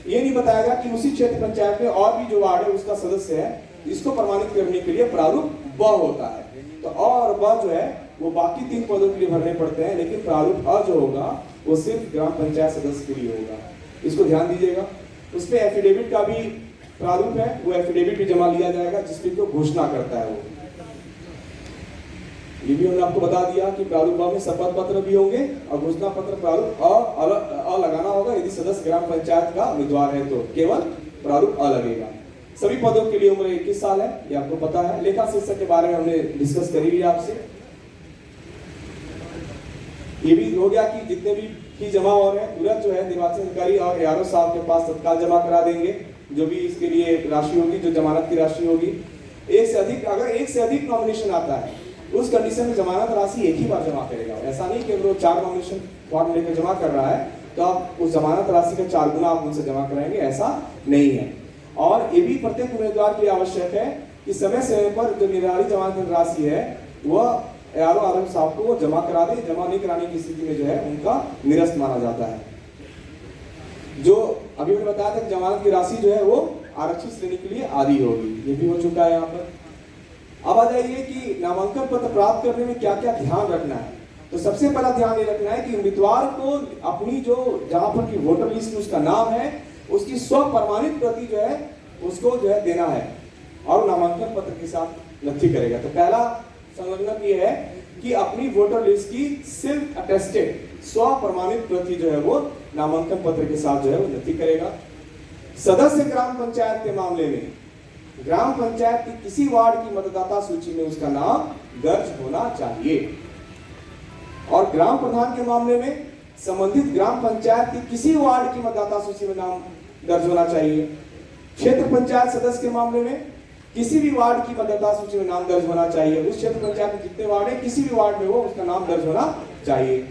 ये नहीं बताएगा कि उसी क्षेत्र पंचायत में और भी जो वार्ड है उसका सदस्य है, इसको प्रमाणित करने के लिए प्रारूप ब होता है। तो अ और ब जो है वो बाकी 3 पदों के लिए भरने पड़ते हैं, लेकिन प्रारूप अ जो होगा वो सिर्फ ग्राम पंचायत सदस्य के लिए होगा। इसको ध्यान दीजिएगा। उसमें एफिडेविट का भी प्रारूप है, वो एफिडेविट भी जमा लिया जाएगा जिसपे जो घोषणा करता है वो। ये भी हमने आपको बता दिया कि प्रारूप में शपथ पत्र भी होंगे और घोषणा पत्र प्रारूप अ लगाना होगा। यदि सदस्य ग्राम पंचायत का उम्मीदवार है तो केवल प्रारूप अ लगेगा। सभी पदों के लिए उम्र 21 साल है, ये आपको पता है। लेखा शीर्षक के बारे में हमने डिस्कस करी हुई आपसे। ये भी हो गया कि जितने भी फी जमा हो रहे हैं तुरंत जो है निर्वाचन अधिकारी और आरओ साहब के पास तत्काल जमा करा देंगे, जो भी इसके लिए राशि होगी, जो जमानत की राशि होगी। अगर एक से अधिक नॉमिनेशन आता है उस कंडीशन में जमानत राशि एक ही बार जमा करेगा। ऐसा नहीं कि अगर वो 4 नॉमिनेशन फॉर्म लेकर जमा कर रहा है तो आप उस जमानत राशि का 4 गुना आप उनसे जमा कराएंगे, ऐसा नहीं है। और ये भी प्रत्येक उम्मीदवार के लिए आवश्यक है कि समय समय पर जो निर्धारित जमानत राशि है वह आरओ साहब को वो जमा करा दे। जमा नहीं कराने की स्थिति में जो है उनका निरस्त माना जाता है। जो अभी मैंने बताया था कि जमानत की राशि जो है वो आरक्षित श्रेणी के लिए आधी होगी, ये भी हो चुका है यहाँ पर। अब आ जाइए कि नामांकन पत्र प्राप्त करने में क्या क्या ध्यान रखना है। तो सबसे पहला ध्यान ये रखना है कि उम्मीदवार को अपनी जो जहां पर की वोटर लिस्ट में उसका नाम है उसकी स्वप्रमाणित प्रति जो है उसको जो है देना है और नामांकन पत्र के साथ नथी करेगा। तो पहला संलग्न ये है कि अपनी वोटर लिस्ट की सिर्फ अटेस्टेड स्वप्रमाणित प्रति जो है वो नामांकन पत्र के साथ जो है वो नथी करेगा। सदस्य ग्राम पंचायत के मामले में ग्राम पंचायत की किसी वार्ड की मतदाता सूची में उसका नाम दर्ज होना चाहिए, और ग्राम प्रधान के मामले में संबंधित ग्राम पंचायत की किसी वार्ड की मतदाता सूची में नाम दर्ज होना चाहिए। क्षेत्र पंचायत सदस्य के मामले में किसी भी वार्ड की मतदाता सूची में नाम दर्ज होना चाहिए। उस क्षेत्र पंचायत में जितने वार्ड है किसी भी वार्ड में वो उसका नाम दर्ज होना चाहिए।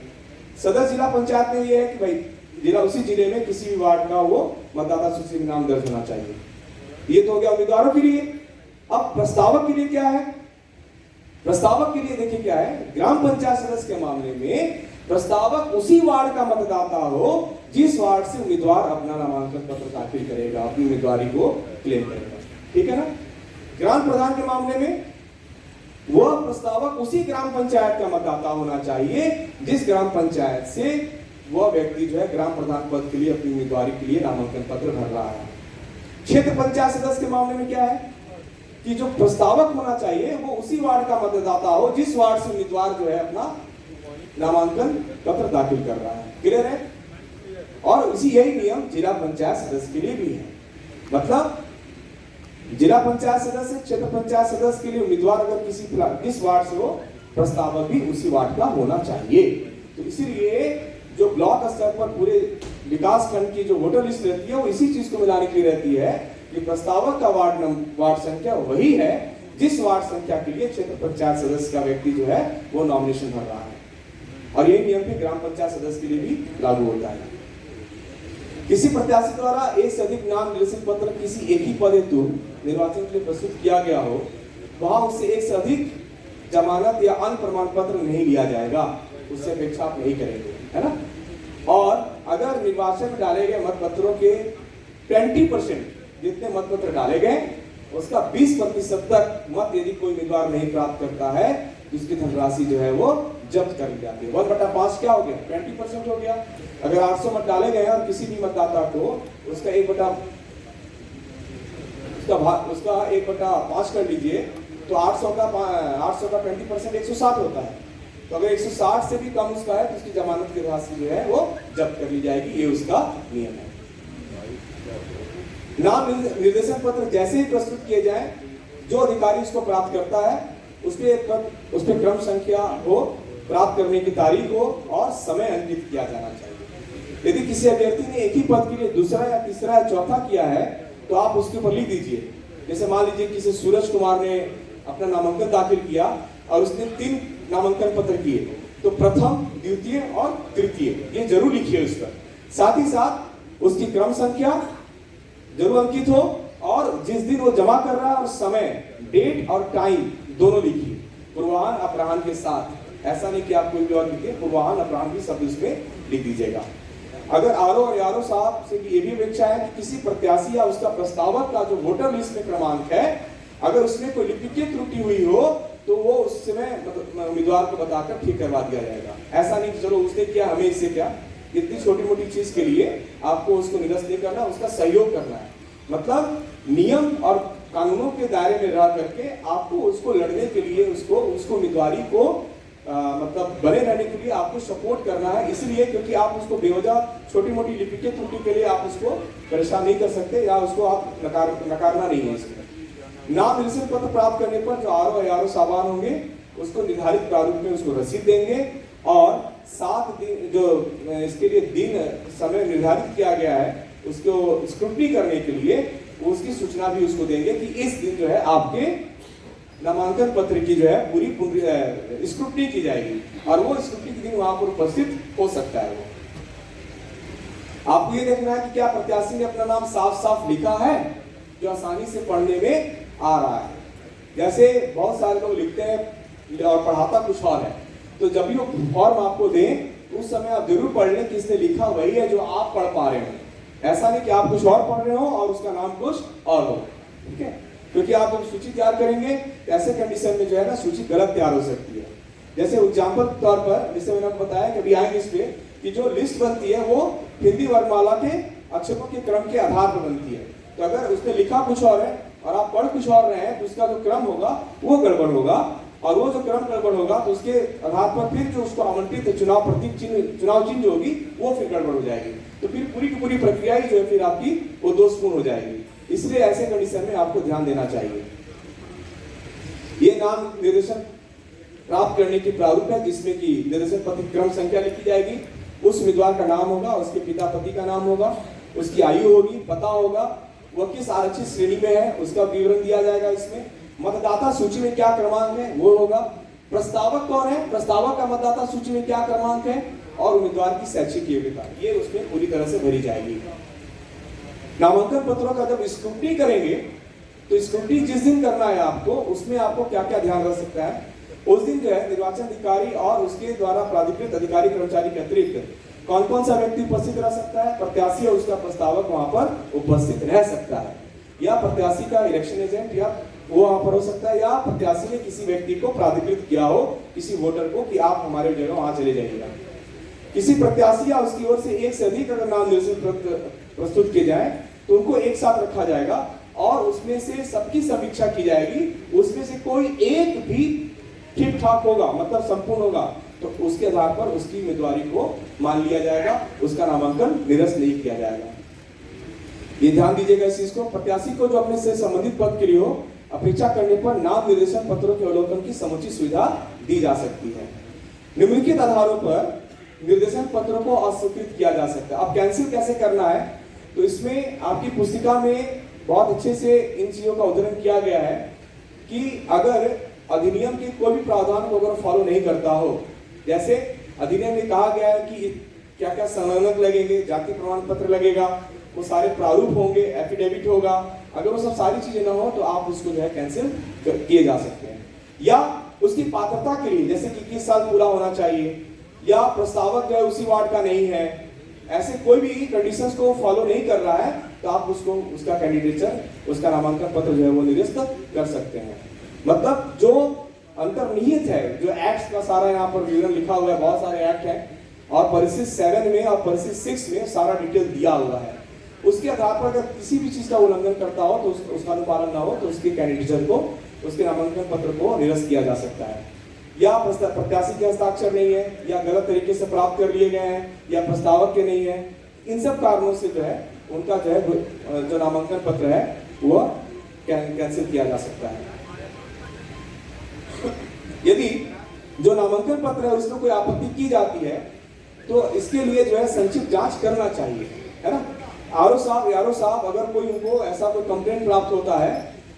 सदस्य जिला पंचायत में ये है कि भाई उसी जिले में किसी भी वार्ड का वो मतदाता सूची में नाम दर्ज होना चाहिए। ये तो हो गया उम्मीदवारों के लिए। अब प्रस्तावक के लिए क्या है? प्रस्तावक के लिए देखिए क्या है। ग्राम पंचायत सदस्य के मामले में प्रस्तावक उसी वार्ड का मतदाता हो जिस वार्ड से उम्मीदवार अपना नामांकन पत्र दाखिल करेगा, अपनी उम्मीदवारी को क्लेम करेगा। ठीक है ना। ग्राम प्रधान के मामले में वह प्रस्तावक उसी ग्राम पंचायत का मतदाता होना चाहिए जिस ग्राम पंचायत से वह व्यक्ति जो है ग्राम प्रधान पद के लिए अपनी उम्मीदवारी के लिए नामांकन पत्र भर रहा है। क्षेत्र पंचायत सदस्य के मामले में क्या है कि जो प्रस्तावक होना चाहिए वो उसी वार्ड का मतदाता हो जिस वार्ड से उम्मीदवार जो है अपना नामांकन पत्र दाखिल कर रहा है। क्लियर है। और इसी यही नियम जिला पंचायत सदस्य के लिए भी है। मतलब जिला पंचायत सदस्य, क्षेत्र पंचायत सदस्य के लिए उम्मीदवार अगर किस वार्ड से हो प्रस्तावक भी उसी वार्ड का होना चाहिए। तो इसीलिए जो ब्लॉक स्तर पर पूरे विकास खंड की जो वोटर लिस्ट रहती है वो इसी चीज को मिलाने के लिए रहती है कि प्रस्तावक का वार्ड संख्या वही है जिस वार्ड संख्या के लिए क्षेत्र पंचायत सदस्य का व्यक्ति जो है वो नॉमिनेशन भर रहा है। और यही नियम भी ग्राम पंचायत सदस्य के लिए भी लागू होता है। किसी प्रत्याशी द्वारा एक से अधिक नाम निर्देशन पत्र किसी एक ही पद हेतु निर्वाचन के लिए प्रस्तुत किया गया हो, वहां उससे एक से अधिक जमानत या अन्य प्रमाण पत्र नहीं लिया जाएगा, उससे अपेक्षा आप नहीं करेंगे, है ना। और अगर निर्वाचन में डाले गए मतपत्रों के 20% जितने मतपत्र डाले गए उसका 20% तक मत यदि कोई उम्मीदवार नहीं प्राप्त करता है तो उसकी धनराशि जो है वो जब्त कर ली जाती है। 1/5 क्या हो गया, 20% हो गया। अगर 800 मत डाले गए और किसी भी मतदाता को उसका 1/5 कर लीजिए तो 800 का 20% 160 होता है। तो अगर 160 से भी कम उसका है तो उसकी जमानत की राशि जो है वो जब्त कर ली जाएगी। ये उसका नियम है। नाम निर्देशन पत्र जैसे ही प्रस्तुत किए जाए, जो अधिकारी उसको प्राप्त करता है उस पे क्रम संख्या हो, प्राप्त करने की तारीख हो और समय अंकित किया जाना चाहिए। यदि किसी अभ्यर्थी ने एक ही पद के लिए दूसरा या तीसरा या चौथा किया है तो आप उसके ऊपर लिख दीजिए। जैसे मान लीजिए किसी सूरज कुमार ने अपना नामांकन दाखिल किया और उसने 3 नामांकन पत्र किए, तो प्रथम, द्वितीय और तृतीय ये जरूर लिखिए उस पर। साथ ही साथ उसकी क्रम संख्या जरूर अंकित हो और जिस दिन वो जमा कर रहा है और समय, डेट और टाइम दोनों लिखिए, पूर्वाह्न अपराह्न के साथ। ऐसा नहीं कि आप कोई भी और लिखिए, पूर्वाह्न अपराह्न भी शब्द उसमें लिख दीजिएगा। अगर आरओ और यारो साहब से ये भी अपेक्षा है कि किसी प्रत्याशी या उसका प्रस्तावक का जो वोटर लिस्ट में क्रमांक है, अगर उसमें कोई लिपिकीय त्रुटि हुई हो तो वो उस समय उम्मीदवार को बताकर ठीक करवा दिया जाएगा। ऐसा नहीं कि चलो उसने किया हमें इससे क्या, इतनी छोटी मोटी चीज के लिए आपको उसको निरस्त नहीं करना, उसका सहयोग करना है। मतलब नियम और कानूनों के दायरे में रह करके आपको उसको लड़ने के लिए उसको उम्मीदवारी को मतलब बने रहने के लिए आपको सपोर्ट करना है। इसलिए क्योंकि आप उसको बेवजह छोटी मोटी लिपिकीय त्रुटि के लिए आप उसको परेशान नहीं कर सकते या उसको आप नकारना नहीं है। इसमें नाम निर्देशन पत्र प्राप्त करने पर जो आरओ साहबान होंगे उसको निर्धारित प्रारूप में उसको रसीद देंगे और 7 दिन जो इसके लिए दिन समय निर्धारित किया गया है उसको स्क्रूटनी करने के लिए उसकी सूचना भी उसको देंगे कि इस दिन जो है आपके नामांकन पत्र की जो है पूरी स्क्रूटनी की जाएगी और वो स्क्रूटनी के दिन वहां पर उपस्थित हो सकता है। वो आपको ये देखना है कि क्या प्रत्याशी ने अपना नाम साफ साफ लिखा है जो आसानी से पढ़ने में आ रहा है। जैसे बहुत सारे लोग लिखते हैं और पढ़ाता कुछ और है, तो जब भी वो फॉर्म आपको दें उस समय आप जरूर पढ़ लें कि इसने लिखा वही है जो आप पढ़ पा रहे हो। ऐसा नहीं कि आप कुछ और पढ़ रहे हो और उसका नाम कुछ और हो, ठीक है। क्योंकि आप जब सूची तैयार करेंगे तो ऐसे कंडीशन में जो है ना सूची गलत तैयार हो सकती है। जैसे एग्जाम्पल के तौर पर जैसे मैंने आपको बताया कि अभी आएंगे इस पे कि जो लिस्ट बनती है वो हिंदी वर्णमाला के अक्षरों के क्रम के आधार पर बनती है। तो अगर उसने लिखा कुछ और है और आप पढ़ कुछ और रहे हैं तो उसका जो क्रम होगा वो गड़बड़ होगा और वो जो क्रम गड़बड़ होगा तो उसके आधार पर फिर जो उसको आवंटित चुनाव चिन्ह जो होगी वो फिर गड़बड़ हो जाएगी। तो फिर पूरी की पूरी प्रक्रिया ही जो है फिर आपकी वो दोषपूर्ण हो जाएगी। इसलिए ऐसे कंडीशन में आपको ध्यान देना चाहिए। ये नाम निर्देशन प्राप्त करने की प्रारूप है जिसमें कि निर्देशन पत्र क्रम संख्या लिखी जाएगी, उस उम्मीदवार का नाम होगा, उसके पिता पति का नाम होगा, उसकी आयु होगी, पता होगा, वह किस आरक्षित श्रेणी में है उसका विवरण दिया जाएगा। इसमें मतदाता सूची में क्या क्रमांक है वो होगा, प्रस्तावक कौन है, प्रस्तावक का मतदाता सूची में क्या क्रमांक है और उम्मीदवार की शैक्षिक योग्यता ये उसमें पूरी तरह से भरी जाएगी। नामांकन पत्रों का जब स्क्रूटनी करेंगे तो स्क्रूटनी जिस दिन करना है आपको उसमें आपको क्या क्या ध्यान रख सकता है। उस दिन जो है निर्वाचन अधिकारी और उसके द्वारा प्राधिकृत अधिकारी कर्मचारी के अतिरिक्त कौन कौन सा व्यक्ति उपस्थित रह सकता है, प्रत्याशी और उसका प्रस्तावक वहां पर उपस्थित रह सकता है, या प्रत्याशी का इलेक्शन एजेंट या वो वहां पर हो सकता है, या प्रत्याशी ने किसी व्यक्ति को प्राधिकृत किया हो किसी वोटर को कि आप हमारे जगह वहां चले जाइएगा। किसी प्रत्याशी या उसकी ओर से एक से अधिक अगर नाम निर्देशन प्रस्तुत किए जाए तो उनको एक साथ रखा जाएगा और उसमें से सबकी समीक्षा की जाएगी। उसमें से कोई एक भी ठीक ठाक होगा मतलब संपूर्ण होगा तो उसके आधार पर उसकी उम्मीदवारी को मान लिया जाएगा, उसका नामांकन निरस्त नहीं किया जाएगा। ये ध्यान दीजिएगा इस चीज को। प्रत्याशी को जो अपने से संबंधित पद के लिए हो अपेक्षा करने पर नाम निर्देशन पत्रों के अवलोकन की समुचित सुविधा दी जा सकती है। निम्नलिखित आधारों पर निर्देशन पत्र को अस्वीकृत किया जा सकता है। अब कैंसिल कैसे करना है, तो इसमें आपकी पुस्तिका में बहुत अच्छे से इन चीजों का उदाहरण किया गया है कि अगर अधिनियम के कोई भी प्रावधान को अगर फॉलो नहीं करता हो, जैसे अधिनियम में कहा गया है कि क्या क्या संलग्नक लगेंगे, जाति प्रमाण पत्र लगेगा, वो सारे प्रारूप होंगे, एफिडेविट होगा, अगर वो सब सारी चीजें ना हो तो आप उसको जो है कैंसिल किए जा सकते हैं। या उसकी पात्रता के लिए, जैसे कि 21 साल पूरा होना चाहिए, या प्रस्तावक जो है उसी वार्ड का नहीं है, ऐसे कोई भी कंडीशंस को फॉलो नहीं कर रहा है तो आप उसको उसका कैंडिडेचर, उसका नामांकन पत्र जो है वो निरस्त कर सकते हैं। मतलब जो अंतर्निहित है, जो एक्ट का सारा यहाँ पर विवरण लिखा हुआ है, बहुत सारे एक्ट हैं और परिशिष्ट 7 में और परिशिष्ट 6 में सारा डिटेल दिया हुआ है। उसके आधार पर अगर किसी भी चीज का उल्लंघन करता हो तो उसका अनुपालन ना हो तो उसके कैंडिडेचर को, उसके नामांकन पत्र को निरस्त किया जा सकता है। या प्रत्याशी के हस्ताक्षर नहीं है, या गलत तरीके से प्राप्त कर लिए गए हैं, या प्रस्तावक के नहीं है, इन सब कारणों से जो है उनका जो है जो नामांकन पत्र है वो कैंसिल किया जा सकता है। यदि जो नामांकन पत्र है उसमें कोई आपत्ति की जाती है तो इसके लिए जो है संक्षिप्त जांच करना चाहिए, है ना। आरओ साहब अगर कोई उनको ऐसा कोई कंप्लेंट प्राप्त होता है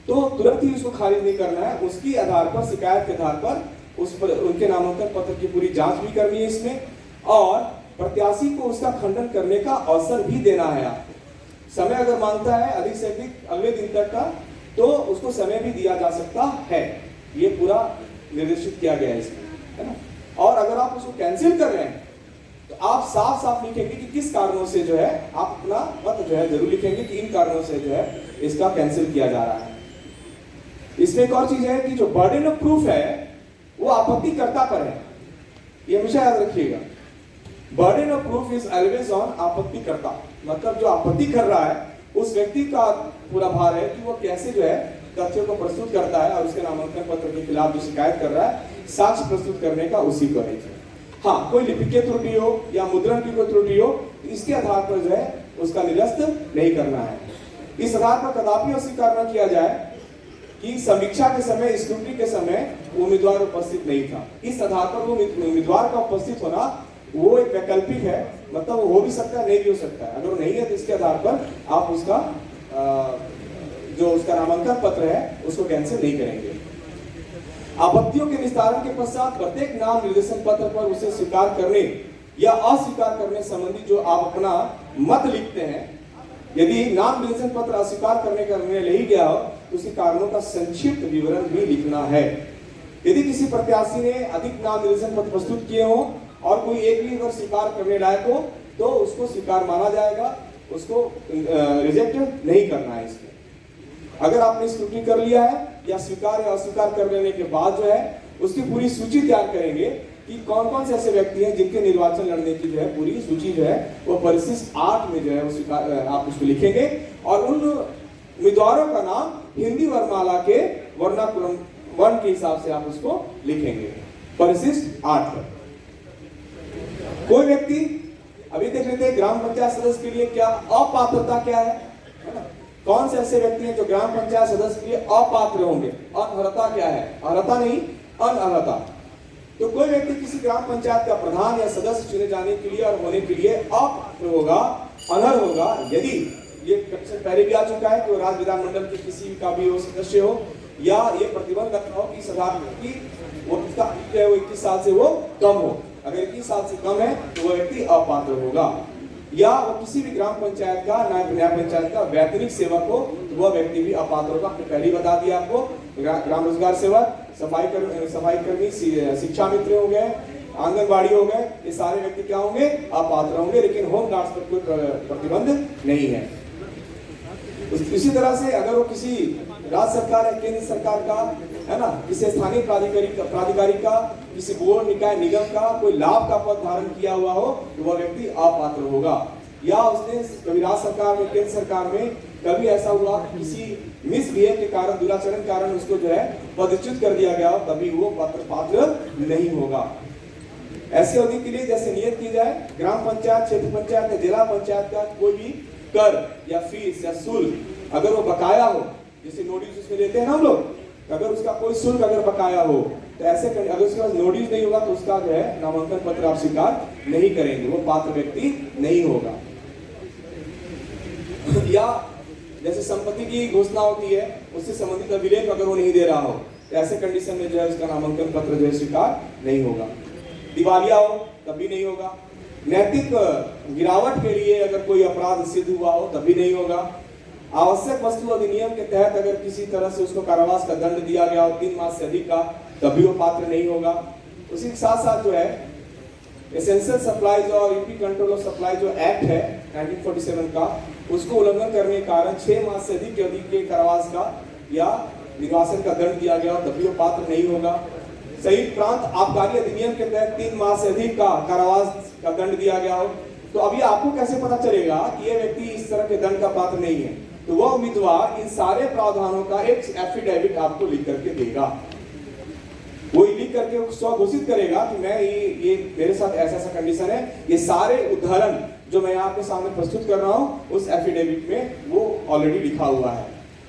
तो तुरंत ही उसको खारिज नहीं करना है, उसकी आधार पर, शिकायत के आधार पर उस पर उनके नामांकन पत्र की पूरी जांच भी करनी है इसमें, और प्रत्याशी को उसका खंडन करने का अवसर भी देना है। समय अगर मांगता है अधिक से अधिक अगले दिन तक का तो उसको समय भी दिया जा सकता है, ये पूरा निर्देशित किया गया है इसमें, है ना। और अगर आप उसको कैंसिल कर रहे हैं तो आप साफ साफ लिखेंगे कि किस कारणों से जो है, आप अपना मत जो है जरूर लिखेंगे कि इन कारणों से जो है इसका कैंसिल किया जा रहा है। इसमें एक और चीज है कि जो बर्डन ऑफ प्रूफ है वो आपत्तिकर्ता पर है, ये हमेशा याद रखिएगा। Burden of proof is always on आपत्तिकर्ता, मतलब जो आपत्ति कर रहा है उस व्यक्ति का पूरा भार है कि वो कैसे जो है तथ्यों को प्रस्तुत करता है और उसके नामांकन पत्र के खिलाफ जो शिकायत कर रहा है साक्ष्य प्रस्तुत करने का उसी को है। हाँ, कोई लिपिकीय त्रुटि हो या मुद्रण की कोई त्रुटि हो तो इसके आधार पर जो है उसका निरस्त नहीं करना है। इस आधार पर कदापि अस्वीकार न किया जाए कि समीक्षा के समय, स्क्रूटनी के समय उम्मीदवार उपस्थित नहीं था। इस आधार पर वो उम्मीदवार का उपस्थित होना वो एक वैकल्पिक है, मतलब वो हो भी सकता है, नहीं भी हो सकता है। अगर वो नहीं है तो इसके आधार पर आप उसका जो उसका नामांकन पत्र है उसको कैंसिल नहीं करेंगे। आपत्तियों के निस्तारण के पश्चात प्रत्येक नाम निर्देशन पत्र पर उसे स्वीकार करने या अस्वीकार करने संबंधी जो आप अपना मत लिखते हैं, यदि नाम निर्देशन पत्र अस्वीकार करने का निर्णय ले ही गया हो तो उसके कारणों का संक्षिप्त विवरण भी लिखना है। यदि किसी प्रत्याशी ने अधिक नाम निर्देशन पत्र प्रस्तुत किए हो और कोई एक भी अगर स्वीकार करने लायक हो तो उसको स्वीकार माना जाएगा, उसको रिजेक्ट नहीं करना है। इसमें अगर आपने स्क्रूटनी कर लिया है या स्वीकार या अस्वीकार कर लेने के बाद जो है उसकी पूरी सूची तैयार करेंगे कि कौन कौन से ऐसे व्यक्ति हैं जिनके निर्वाचन लड़ने की जो है पूरी सूची जो है वो परिशिष्ट 8 में जो है वो स्वीकार आप उसको लिखेंगे और उन उम्मीदवारों का नाम हिंदी वर्णमाला के वर्णाक्रम वर्ण के हिसाब से आप उसको लिखेंगे परिशिष्ट 8 पर। कोई व्यक्ति, अभी देख लेते हैं ग्राम पंचायत सदस्य के लिए क्या अपात्रता क्या है ना। कौन से ऐसे व्यक्ति हैं जो ग्राम पंचायत सदस्य के लिए अपात्र होंगे। अनर्हता क्या है, अर्हता नहीं अनर्हता। तो कोई व्यक्ति किसी ग्राम पंचायत का प्रधान या सदस्य चुने जाने के लिए और होने के लिए अपात्र होगा, अनर्ह होगा यदि ये पहले भी आ चुका है कि वो राज्य विधानमंडल के किसी का भी हो सदस्य हो या ये प्रतिबंध रखना हो कि सदार्थी वो उसका आयु है वो 21 साल से वो कम हो। अगर 21 साल से कम है तो वो व्यक्ति अपात्र होगा। या वो किसी भी ग्राम पंचायत का न्याय पंचायत का वैतनिक सेवक हो तो वह व्यक्ति भी अपात्र होगा। आपने पहले ही बता दिया आपको, ग्राम रोजगार सेवक, सफाई कर्मी, शिक्षा मित्र हो गए, आंगनबाड़ी हो गए, ये सारे व्यक्ति क्या होंगे, अपात्र होंगे। लेकिन होम गार्ड्स पर कोई प्रतिबंध नहीं है। इसी तरह से अगर वो किसी राज्य सरकार या केंद्र सरकार का, है ना, किसी स्थानीय प्राधिकारी का, किसी बोर्ड, निकाय, निगम का कोई लाभ का पद धारण किया हुआ हो तो वह व्यक्ति अपात्र होगा। या उसने कभी राज्य सरकार में, केंद्र सरकार में कभी ऐसा हुआ किसी मिसबिहेव के कारण, दुराचरण के कारण उसको जो है पदच्युत कर दिया गया हो, तभी वो पात्र नहीं होगा। ऐसी अवधि के लिए जैसे नियत की जाए, ग्राम पंचायत, क्षेत्र पंचायत या जिला पंचायत का कोई भी कर या फीस या शुल्क अगर वो बकाया हो, जैसे नोटिस उसमें देते हैं ना हम लोग, अगर उसका कोई शुल्क अगर बकाया हो तो ऐसे अगर उसके पास नोटिस नहीं होगा तो उसका जो है नामांकन पत्र आप स्वीकार नहीं करेंगे, वो पात्र व्यक्ति नहीं होगा। या जैसे संपत्ति की घोषणा होती है, उससे संबंधित अभिलेख अगर वो नहीं दे रहा हो तो ऐसे कंडीशन में जो है उसका नामांकन पत्र जो है स्वीकार नहीं होगा। दिवालिया हो तब भी नहीं होगा। नैतिक गिरावट के लिए अगर कोई अपराध सिद्ध हुआ हो तब भी नहीं होगा। आवश्यक वस्तु अधिनियम के तहत अगर किसी तरह से उसको कारावास का दंड दिया गया हो 3 मास से अधिक का, तब भी वो पात्र नहीं होगा। उसी के साथ साथ जो है एसेंशियल सप्लाईज और यूपी कंट्रोल ऑफ सप्लाई जो एक्ट है 1947 का, उसको उल्लंघन करने के कारण 6 मास से अधिक के कारावास का या निर्वासन का दंड दिया गया हो तब भी वो पात्र नहीं होगा। संयुक्त प्रांत आबकारी अधिनियम के तहत 3 मास से अधिक का कारावास का दंड दिया गया हो, तो अभी आपको कैसे पता चलेगा कि ये व्यक्ति इस तरह के दंड का पात्र नहीं है? तो वह उम्मीदवार इन सारे प्रावधानों का एक एफिडेविट आपको लिख करके देगा। वो लिख करके स्वघोषित करेगा कि मैं ये मेरे साथ ऐसा ऐसा कंडीशन है, ये सारे उदाहरण जो मैं आपके सामने प्रस्तुत कर रहा हूँ उस एफिडेविट में वो ऑलरेडी लिखा हुआ है।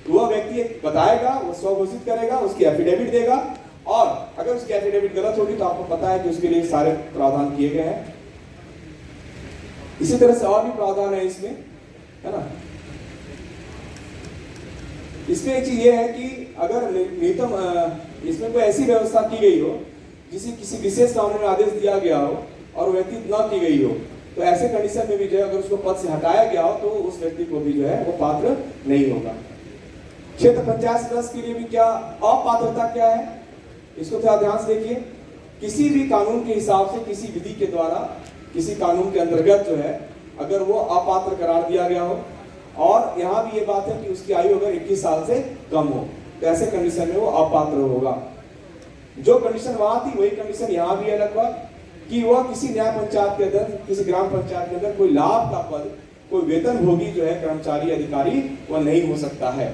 तो वह व्यक्ति बताएगा, वो स्वघोषित करेगा, उसकी एफिडेविट देगा, और अगर उसकी एफिडेविट गलत होगी तो आपको पता है कि उसके लिए सारे प्रावधान किए गए हैं। इसी तरह से और भी प्रावधान है इसमें, है ना। इसमें एक चीज ये है कि अगर न्यूनतम इसमें कोई ऐसी व्यवस्था की गई हो जिसे किसी विशेष कानून में आदेश दिया गया हो और व्यक्ति न की गई हो, तो ऐसे कंडीशन में भी जो है अगर उसको पद से हटाया गया हो तो उस व्यक्ति को भी जो है वो पात्र नहीं होगा। क्षेत्र पंचायत सदस्य के लिए भी क्या अपात्रता क्या है, इसको थोड़ा ध्यान से देखिए। किसी भी कानून के हिसाब से किसी विधि के द्वारा किसी कानून के अंतर्गत जो है अगर वो अपात्र करार दिया गया हो, और यहाँ भी ये बात है कि उसकी आयु अगर 21 साल से कम हो, तो ऐसे कंडीशन में वो अपात्र होगा। जो कंडीशन वहां थी वही कंडीशन यहाँ भी है लगभग, कि वह किसी न्याय पंचायत के अंदर, किसी ग्राम पंचायत के अंदर कोई लाभ का पद, कोई वेतन भोगी जो है कर्मचारी अधिकारी वह नहीं हो सकता है।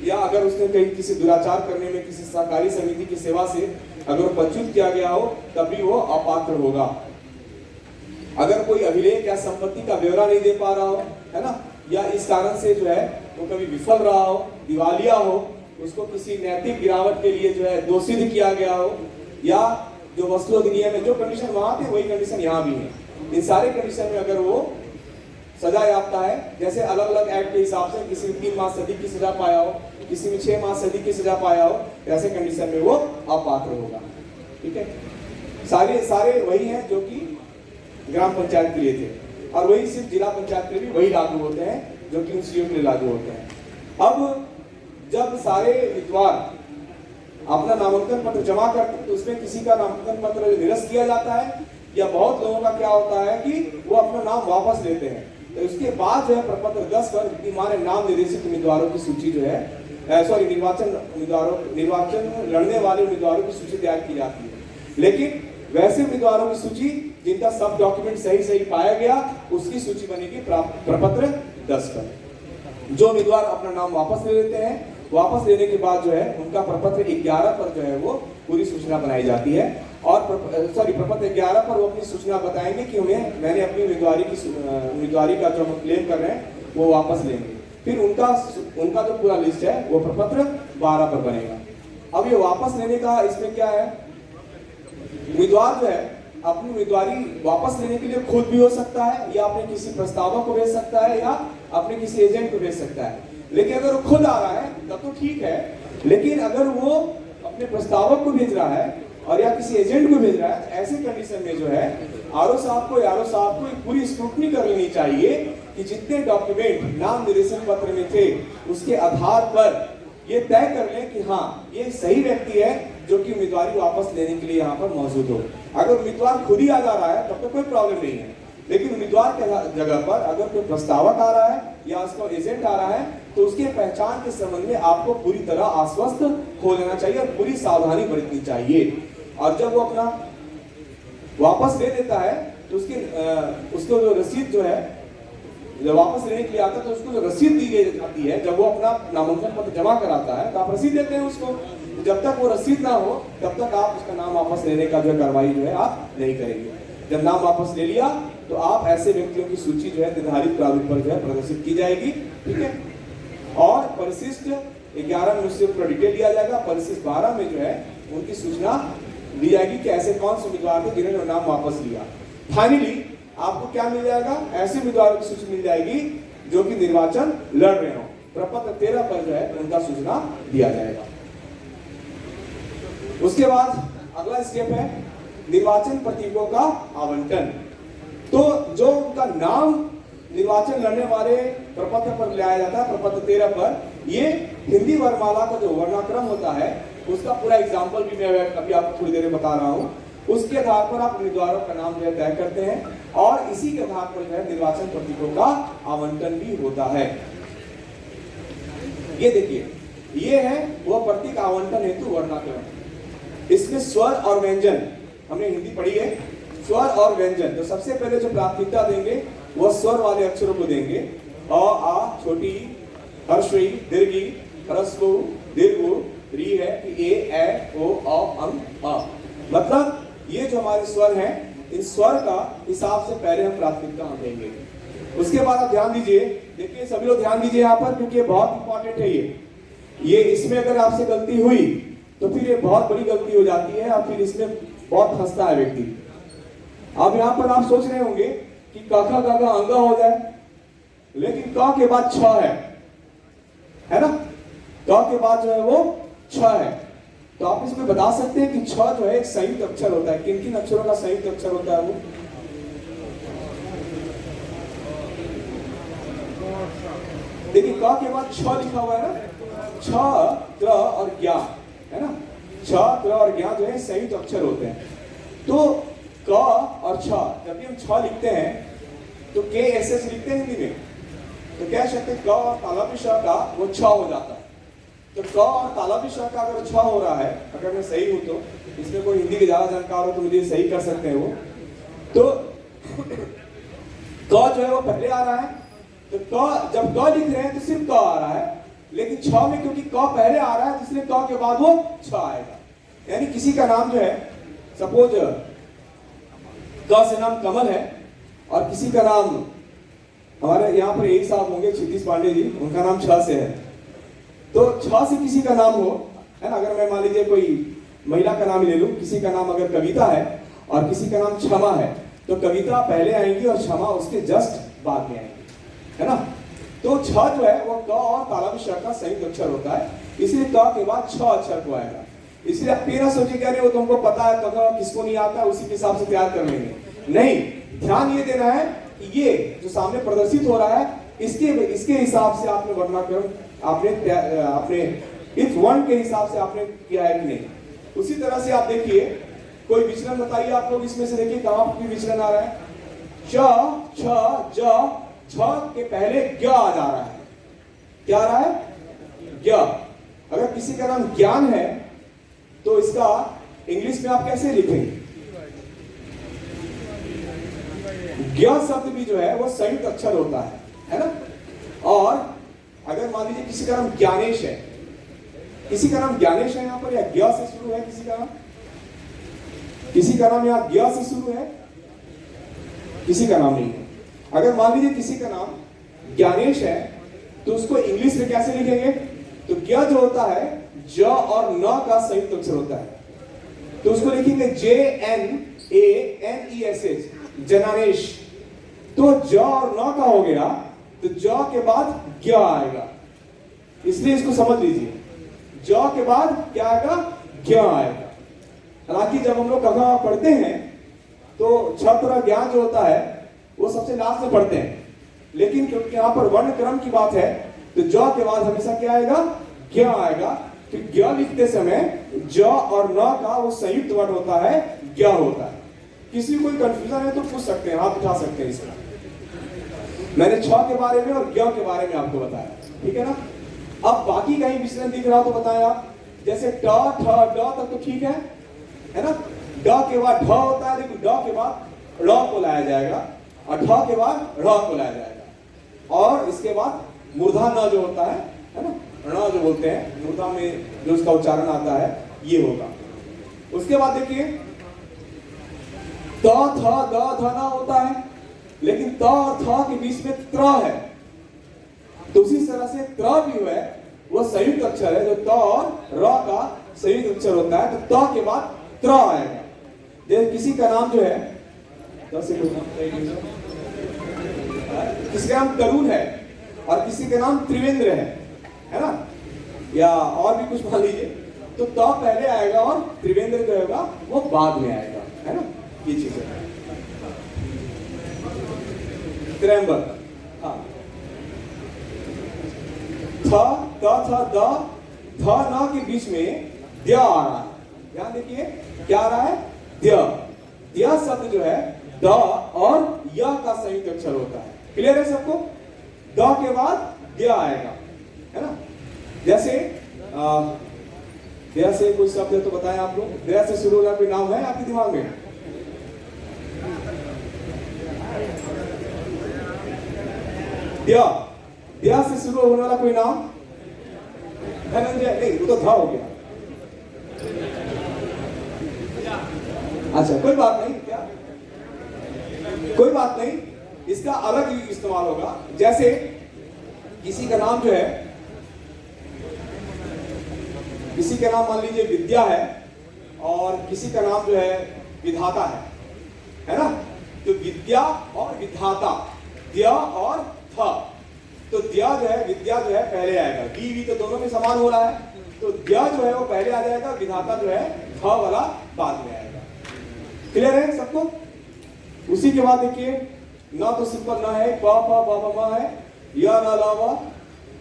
या अगर उसने कहीं किसी दुराचार करने में किसी सहकारी समिति की सेवा से अगर वो पदच्युत किया गया हो तब भी वो अपात्र होगा। अगर कोई अभिलेख या संपत्ति का ब्यौरा नहीं दे पा रहा हो, है ना, या इस कारण से जो है वो कभी विफल रहा हो, दिवालिया हो, उसको किसी नैतिक गिरावट के लिए जो है दोषित किया गया हो, या जो वस्तु अधिनियम में जो कंडीशन वहां थे वही कंडीशन यहाँ भी है, इन सारे कंडीशन में अगर वो सजा याफ्ता है, जैसे अलग अलग एक्ट के हिसाब से किसी में 3 मास से अधिक की सजा पाया हो, किसी में 6 मास से अधिक की सजा पाया हो, ऐसे कंडीशन में वो अपात्र होगा। ठीक है, सारे वही हैं जो कि ग्राम पंचायत के लिए थे, और वही सिर्फ जिला पंचायत के लिए भी वही लागू होते हैं जो कि उन सीओ के लिए लागू होते हैं। अब जब सारे उम्मीदवार अपना नामांकन पत्र जमा करते हैं तो उसमें किसी का नामांकन पत्र निरस्त किया जाता है, या बहुत लोगों का क्या होता है कि वो अपना नाम वापस लेते हैं। तो उसके बाद जो है प्रपत्र 10 पर विद्यमान नाम निर्देशित उम्मीदवारों की सूची जो है निर्वाचन लड़ने वाले उम्मीदवारों की सूची तैयार की जाती है। लेकिन वैसे उम्मीदवारों की सूची जिनका सब डॉक्यूमेंट सही पाया गया उसकी सूची बनेगी प्रपत्र 10 पर। जो उम्मीदवार अपना नाम वापस ले लेते हैं, वापस लेने के बाद जो है उनका प्रपत्र 11 पर जो है वो पूरी सूचना बनाई जाती है, और प्रपत्र 11 पर वो अपनी सूचना बताएंगे कि मैंने अपनी उम्मीदवारी का जो हम क्लेम कर रहे हैं वो वापस लेंगे। फिर उनका जो पूरा लिस्ट है वो प्रपत्र 12 पर बनेगा। अब ये वापस लेने का इसमें क्या है, उम्मीदवार जो है अपनी उम्मीदवारी वापस लेने के लिए खुद भी हो सकता है, या अपने किसी प्रस्तावक को भेज सकता है, या अपने किसी एजेंट को भेज सकता है। लेकिन अगर वो खुद आ रहा है तब तो ठीक है, लेकिन अगर वो अपने प्रस्तावक को भेज रहा है और या किसी एजेंट को भेज रहा है, ऐसे कंडीशन में जो है आरओ साहब को पूरी स्क्रूटनी कर लेनी चाहिए कि जितने डॉक्यूमेंट नाम निर्देशन पत्र में थे उसके आधार पर ये तय कर लें कि हाँ ये सही व्यक्ति है जो कि उम्मीदवारी वापस लेने के लिए यहाँ पर मौजूद हो। अगर उम्मीदवार खुद ही आ जा रहा है तब तो कोई प्रॉब्लम नहीं है, लेकिन उम्मीदवार के जगह पर अगर कोई प्रस्तावक आ रहा है या उसका एजेंट आ रहा है तो उसके पहचान के संबंध में आपको पूरी तरह आश्वस्त हो लेना चाहिए और पूरी सावधानी बरतनी चाहिए। और जब वो अपना वापस ले देता है तो उसको जो रसीद जो है जब वापस लेने के लिए आता है तो उसको जो रसीद दी गई जाती है, जब वो अपना नामांकन पत्र जमा कराता है तो आप रसीद देते हैं उसको। तो जब तक वो रसीद ना हो तब तक आप उसका नाम वापस लेने का जो कार्रवाई जो है आप नहीं करेंगे। जब नाम वापस ले लिया तो आप ऐसे व्यक्तियों की सूची जो है निर्धारित प्रारूप पर जो है प्रदर्शित की जाएगी। ठीक है, और परिशिष्ट 11 में उससे पूरा डिटेल दिया जाएगा। परिशिष्ट 12 में जो है उनकी सूचना दी जाएगी कि ऐसे कौन से उम्मीदवार थे जिन्होंने नाम वापस लिया। फाइनली आपको क्या मिल जाएगा, ऐसे उम्मीदवारों की सूची मिल जाएगी जो कि निर्वाचन लड़ रहे हो। प्रपत्र 13 पर जो है उनका सूचना दिया जाएगा। उसके बाद अगला स्टेप है निर्वाचन प्रतीकों का आवंटन। तो जो उनका नाम निर्वाचन लड़ने वाले प्रपत्र पर लाया जाता है, प्रपत्र 13 पर, ये हिंदी वर्णमाला का जो वर्णाक्रम होता है उसका पूरा एग्जाम्पल भी मैं अभी आपको थोड़ी देर में बता रहा हूं। उसके आधार पर आप उम्मीदवारों का नाम जो है तय करते हैं और इसी के आधार पर जो है निर्वाचन प्रतीकों का आवंटन भी होता है। ये देखिए, ये है वह प्रतीक आवंटन हेतु वर्णाक्रम। इसमें स्वर और व्यंजन हमने हिंदी पढ़ी है, स्वर और व्यंजन। तो सबसे पहले जो प्राथमिकता देंगे वह स्वर वाले अक्षरों को देंगे। अ, आ, छोटी, हर्षई, दीर्घी, ह्रस्व, दीर्घ, री है, ए, ए, ओ, औ, अं, अ। मतलब ये जो हमारे स्वर हैं, इन स्वर का हिसाब से पहले हम प्राथमिकता देंगे। उसके बाद आप ध्यान दीजिए, देखिए सभी लोग ध्यान दीजिए यहाँ पर, क्योंकि ये बहुत इंपॉर्टेंट है। ये इसमें अगर आपसे गलती हुई तो फिर ये बहुत बड़ी गलती हो जाती है और फिर इसमें बहुत फंसता है व्यक्ति। अब यहाँ पर आप सोच रहे होंगे कि क ख ग घ अंग हो जाए, लेकिन क के बाद छ है ना, क के बाद जो है वो छ है। तो आप इसमें बता सकते हैं कि छ जो है एक संयुक्त अक्षर होता है। किन किन अक्षरों का संयुक्त अक्षर होता है वो? देखिए क के बाद छ लिखा हुआ है ना, छ, त्र और ज्ञा, है ना। छ, त्र और ज्ञा जो है संयुक्त अक्षर होते हैं। तो क और छ, जब भी हम छ लिखते हैं तो के एस एच लिखते हैं हिंदी में, तो कह सकते हैं क और तालव्य श का वो छ हो जाता है। तो क और तालव्य श का अगर छ हो रहा है, अगर मैं सही हूं तो, इसमें कोई हिंदी के ज्यादा जानकार हो तो मुझे सही कर सकते हैं वो। तो क जो है वो पहले आ रहा है, तो क जब क लिख रहे हैं तो सिर्फ क आ रहा है, लेकिन छ में क्योंकि क पहले आ रहा है इसलिए क के बाद वो छ आएगा। यानी किसी का नाम जो है, सपोज क से नाम कमल है और किसी का नाम, हमारे यहाँ पर एक साहब होंगे क्षितिज पांडे जी, उनका नाम छ से है। तो छ से किसी का नाम हो, है ना, अगर मैं मान लीजिए कोई महिला का नाम ले लूं, किसी का नाम अगर कविता है और किसी का नाम क्षमा है, तो कविता पहले आएंगी और क्षमा उसके जस्ट बाद में आएंगी, है ना। तो छ जो है वो क और तालव्य श का संयुक्त अक्षर होता है, इसलिए क के बाद छ अक्षर को आएगा। इसलिए आप ये ना सोचिए क्या, वो तुमको पता है क किसको नहीं आता, उसी के हिसाब से तैयार कर लेंगे। नहीं, ध्यान ये देना है कि ये जो सामने प्रदर्शित हो रहा है इसके हिसाब से आपने वर्णाक्रम आपने इस वर्ण के हिसाब से आपने किया है कि नहीं। उसी तरह से आप देखिए, कोई विचलन बताइए आप लोग इसमें से, देखिए कहां पर विचलन आ रहा है। च, छ, ज, छ के पहले ग आ जा रहा है। क्या आ रहा है? ग। अगर किसी का नाम ज्ञान है तो इसका इंग्लिश में आप कैसे लिखेंगे? ज्ञ शब्द भी जो है वो संयुक्त अक्षर होता है ना। और अगर मान लीजिए किसी का नाम ज्ञानेश है, किसी का नाम ज्ञानेश है यहाँ पर, या ज्ञ से शुरू है किसी का नाम, किसी का नाम यहाँ ज्ञ से शुरू है, किसी का नाम नहीं है। अगर मान लीजिए किसी का नाम ज्ञानेश है तो उसको इंग्लिश में कैसे लिखेंगे? तो ज्ञ जो होता है ज और न का संयुक्त अक्षर होता है, तो उसको लिखेंगे JNANESH, जनानेश। तो ज और न का हो गया, तो ज के बाद ज्ञ आएगा, इसलिए इसको समझ लीजिए। ज के बाद क्या आएगा? ज्ञ आएगा। हालांकि जब हम लोग कथा पढ़ते हैं तो छत्र ज्ञान जो होता है वो सबसे लास्ट में पढ़ते हैं, लेकिन क्योंकि यहाँ पर वर्ण क्रम की बात है तो ज के बाद हमेशा क्या आएगा? ज्ञ आएगा। तो ज्ञ लिखते समय ज और न का वो संयुक्त वर्ण होता है, ज्ञ होता है। किसी कोई कंफ्यूजन है तो पूछ सकते हैं, हाथ उठा सकते हैं। इसका मैंने छ के बारे में और ज्ञ के बारे में आपको बताया, ठीक है ना। अब बाकी कहीं विचलन दिख रहा तो बताएं आप। जैसे ट, ठ, ड तक तो ठीक है ना। ड के बाद ढ होता है, लेकिन ड के बाद ड़ को लाया जाएगा और ढ के बाद ढ़ को लाया जाएगा। और इसके बाद मूर्धा न जो होता है ना, ण जो बोलते हैं, मूर्धा में जो उसका उच्चारण आता है ये होगा। उसके बाद देखिए त, थ, द, ध, न होता है, लेकिन त और थ के बीच में त्र है, तो उसी तरह से त्र भी है वो संयुक्त अक्षर है, जो त और र का संयुक्त अक्षर होता है, तो त के बाद त्र आएगा। जैसे किसी का नाम जो है, किसी का नाम तरुण है और किसी का नाम त्रिवेंद्र है ना, या और भी कुछ मान लीजिए, तो त पहले आएगा और त्रिवेंद्र जो होगा वो बाद में आएगा, है ना, ये चीज है। त्र्यंबक, हाँ, थ न के बीच में द आ रहा है, ध्यान देखिए क्या आ रहा है, द शब्द जो है द और य का संयुक्त अक्षर होता है। क्लियर है सबको? द के बाद द आएगा, है ना। जैसे कोई शब्द है तो बताएं आप लोग, दया से शुरू होने कोई नाम है आपके दिमाग में? दया से शुरू होने वाला कोई नाम? धनंजय? नहीं, वो तो था हो गया। अच्छा, कोई बात नहीं, क्या कोई बात नहीं, इसका अलग इस्तेमाल होगा। जैसे किसी का नाम जो है, किसी का नाम मान लीजिए विद्या है और किसी का नाम जो है विधाता है ना, तो विद्या और विधाता, द्या और थ, तो द्या जो है, विद्या जो है पहले आएगा, वी तो दोनों में समान हो रहा है, तो द्या जो है वो पहले आ जाएगा, विधाता जो है थ वाला बाद में आएगा। क्लियर है सबको? उसी के बाद देखिए, न तो सिंपल न है, प प ब ब है, य न ल व,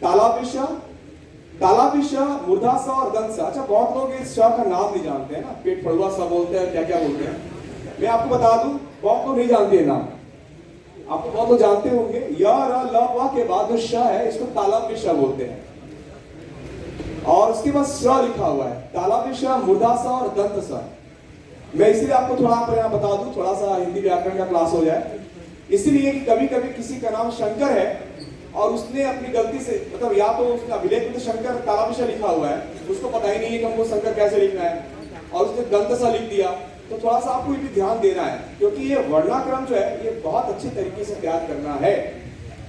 तालाबिश, मूर्धा स और दंत स। अच्छा, बहुत लोग इस श का नाम नहीं जानते हैं ना, पेट फड़ुआ सा बोलते हैं, क्या क्या बोलते हैं। मैं आपको बता दूं, बहुत लोग नहीं जानते हैं नाम, आपको बहुत लोग जानते होंगे। य र ल व के बाद जो श है, इसको तालाबिश बोलते हैं, और उसके बाद स लिखा हुआ है, तालाबिश, मूर्धा स और दंत स। मैं इसलिए आपको थोड़ा पर यहाँ बता दूं, थोड़ा सा हिंदी व्याकरण का क्लास हो जाए, इसलिए कि कभी कभी किसी का नाम शंकर है और उसने अपनी गलती से, मतलब या तो उसने अभिलेख में तो शंकर तालाबिशा लिखा हुआ है, उसको पता ही नहीं है कि हमको शंकर कैसे लिखना है, और उसने दंतसा लिख दिया, तो थोड़ा सा आपको ये भी ध्यान देना है, क्योंकि ये वर्णाक्रम जो है ये बहुत अच्छे तरीके से तैयार करना है,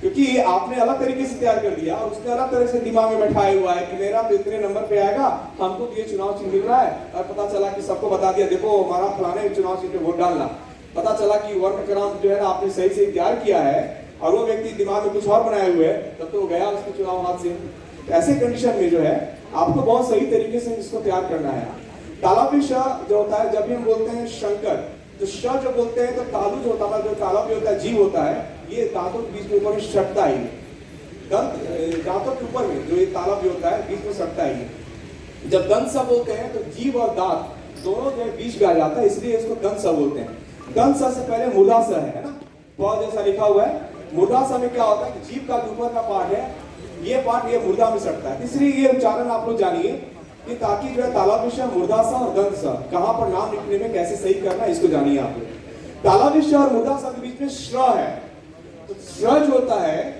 क्योंकि ये आपने अलग तरीके से तैयार कर दिया और उसने अलग तरह से दिमाग में बैठाया हुआ है कि मेरा तो इतने नंबर पे आएगा, हमको तो ये चुनाव चिन्ह मिल रहा है, और पता चला कि सबको बता दिया, देखो हमारा फलाने चुनाव चिन्ह पे वोट डालना, पता चला कि वर्णक्रम जो है ना आपने सही से तैयार किया है और वो व्यक्ति दिमाग में कुछ और बनाए हुए है, तब तो गया उसके चुनाव हाथ से। ऐसे कंडीशन में जो है आपको बहुत सही तरीके से इसको तैयार करना है। तालाबिश जो होता है, जब भी हम बोलते हैं शंकर, तो श जो बोलते हैं तो तालु जो होता है, जो ताला भी होता है, जीव होता है, ये दांतों के बीच में ऊपर सटता ही, दांतों के ऊपर में जो ये ताला भी होता है बीच में सटता ही। जब दंत सा बोलते हैं तो जीव और दांत दोनों जो है बीच में आ जाता है, इसलिए इसको दंत सा बोलते हैं। दंत सा से पहले मूर्धा सा है ना, प जैसा लिखा हुआ है। मूर्धा सा में क्या होता है कि जीव का जो ऊपर का पार्ट है, ये पार्ट ये मूर्धा में सटता है, इसलिए ये उच्चारण आप लोग जानिए कि ताकि जो है तालाबिश, मूर्धा सा और दंत सा कहां पर नाम लिखने में कैसे सही करना है, इसको जानिए आप लोग। तालाबिश और मूर्धा सा के बीच में श्र है, तो श्र जो होता है,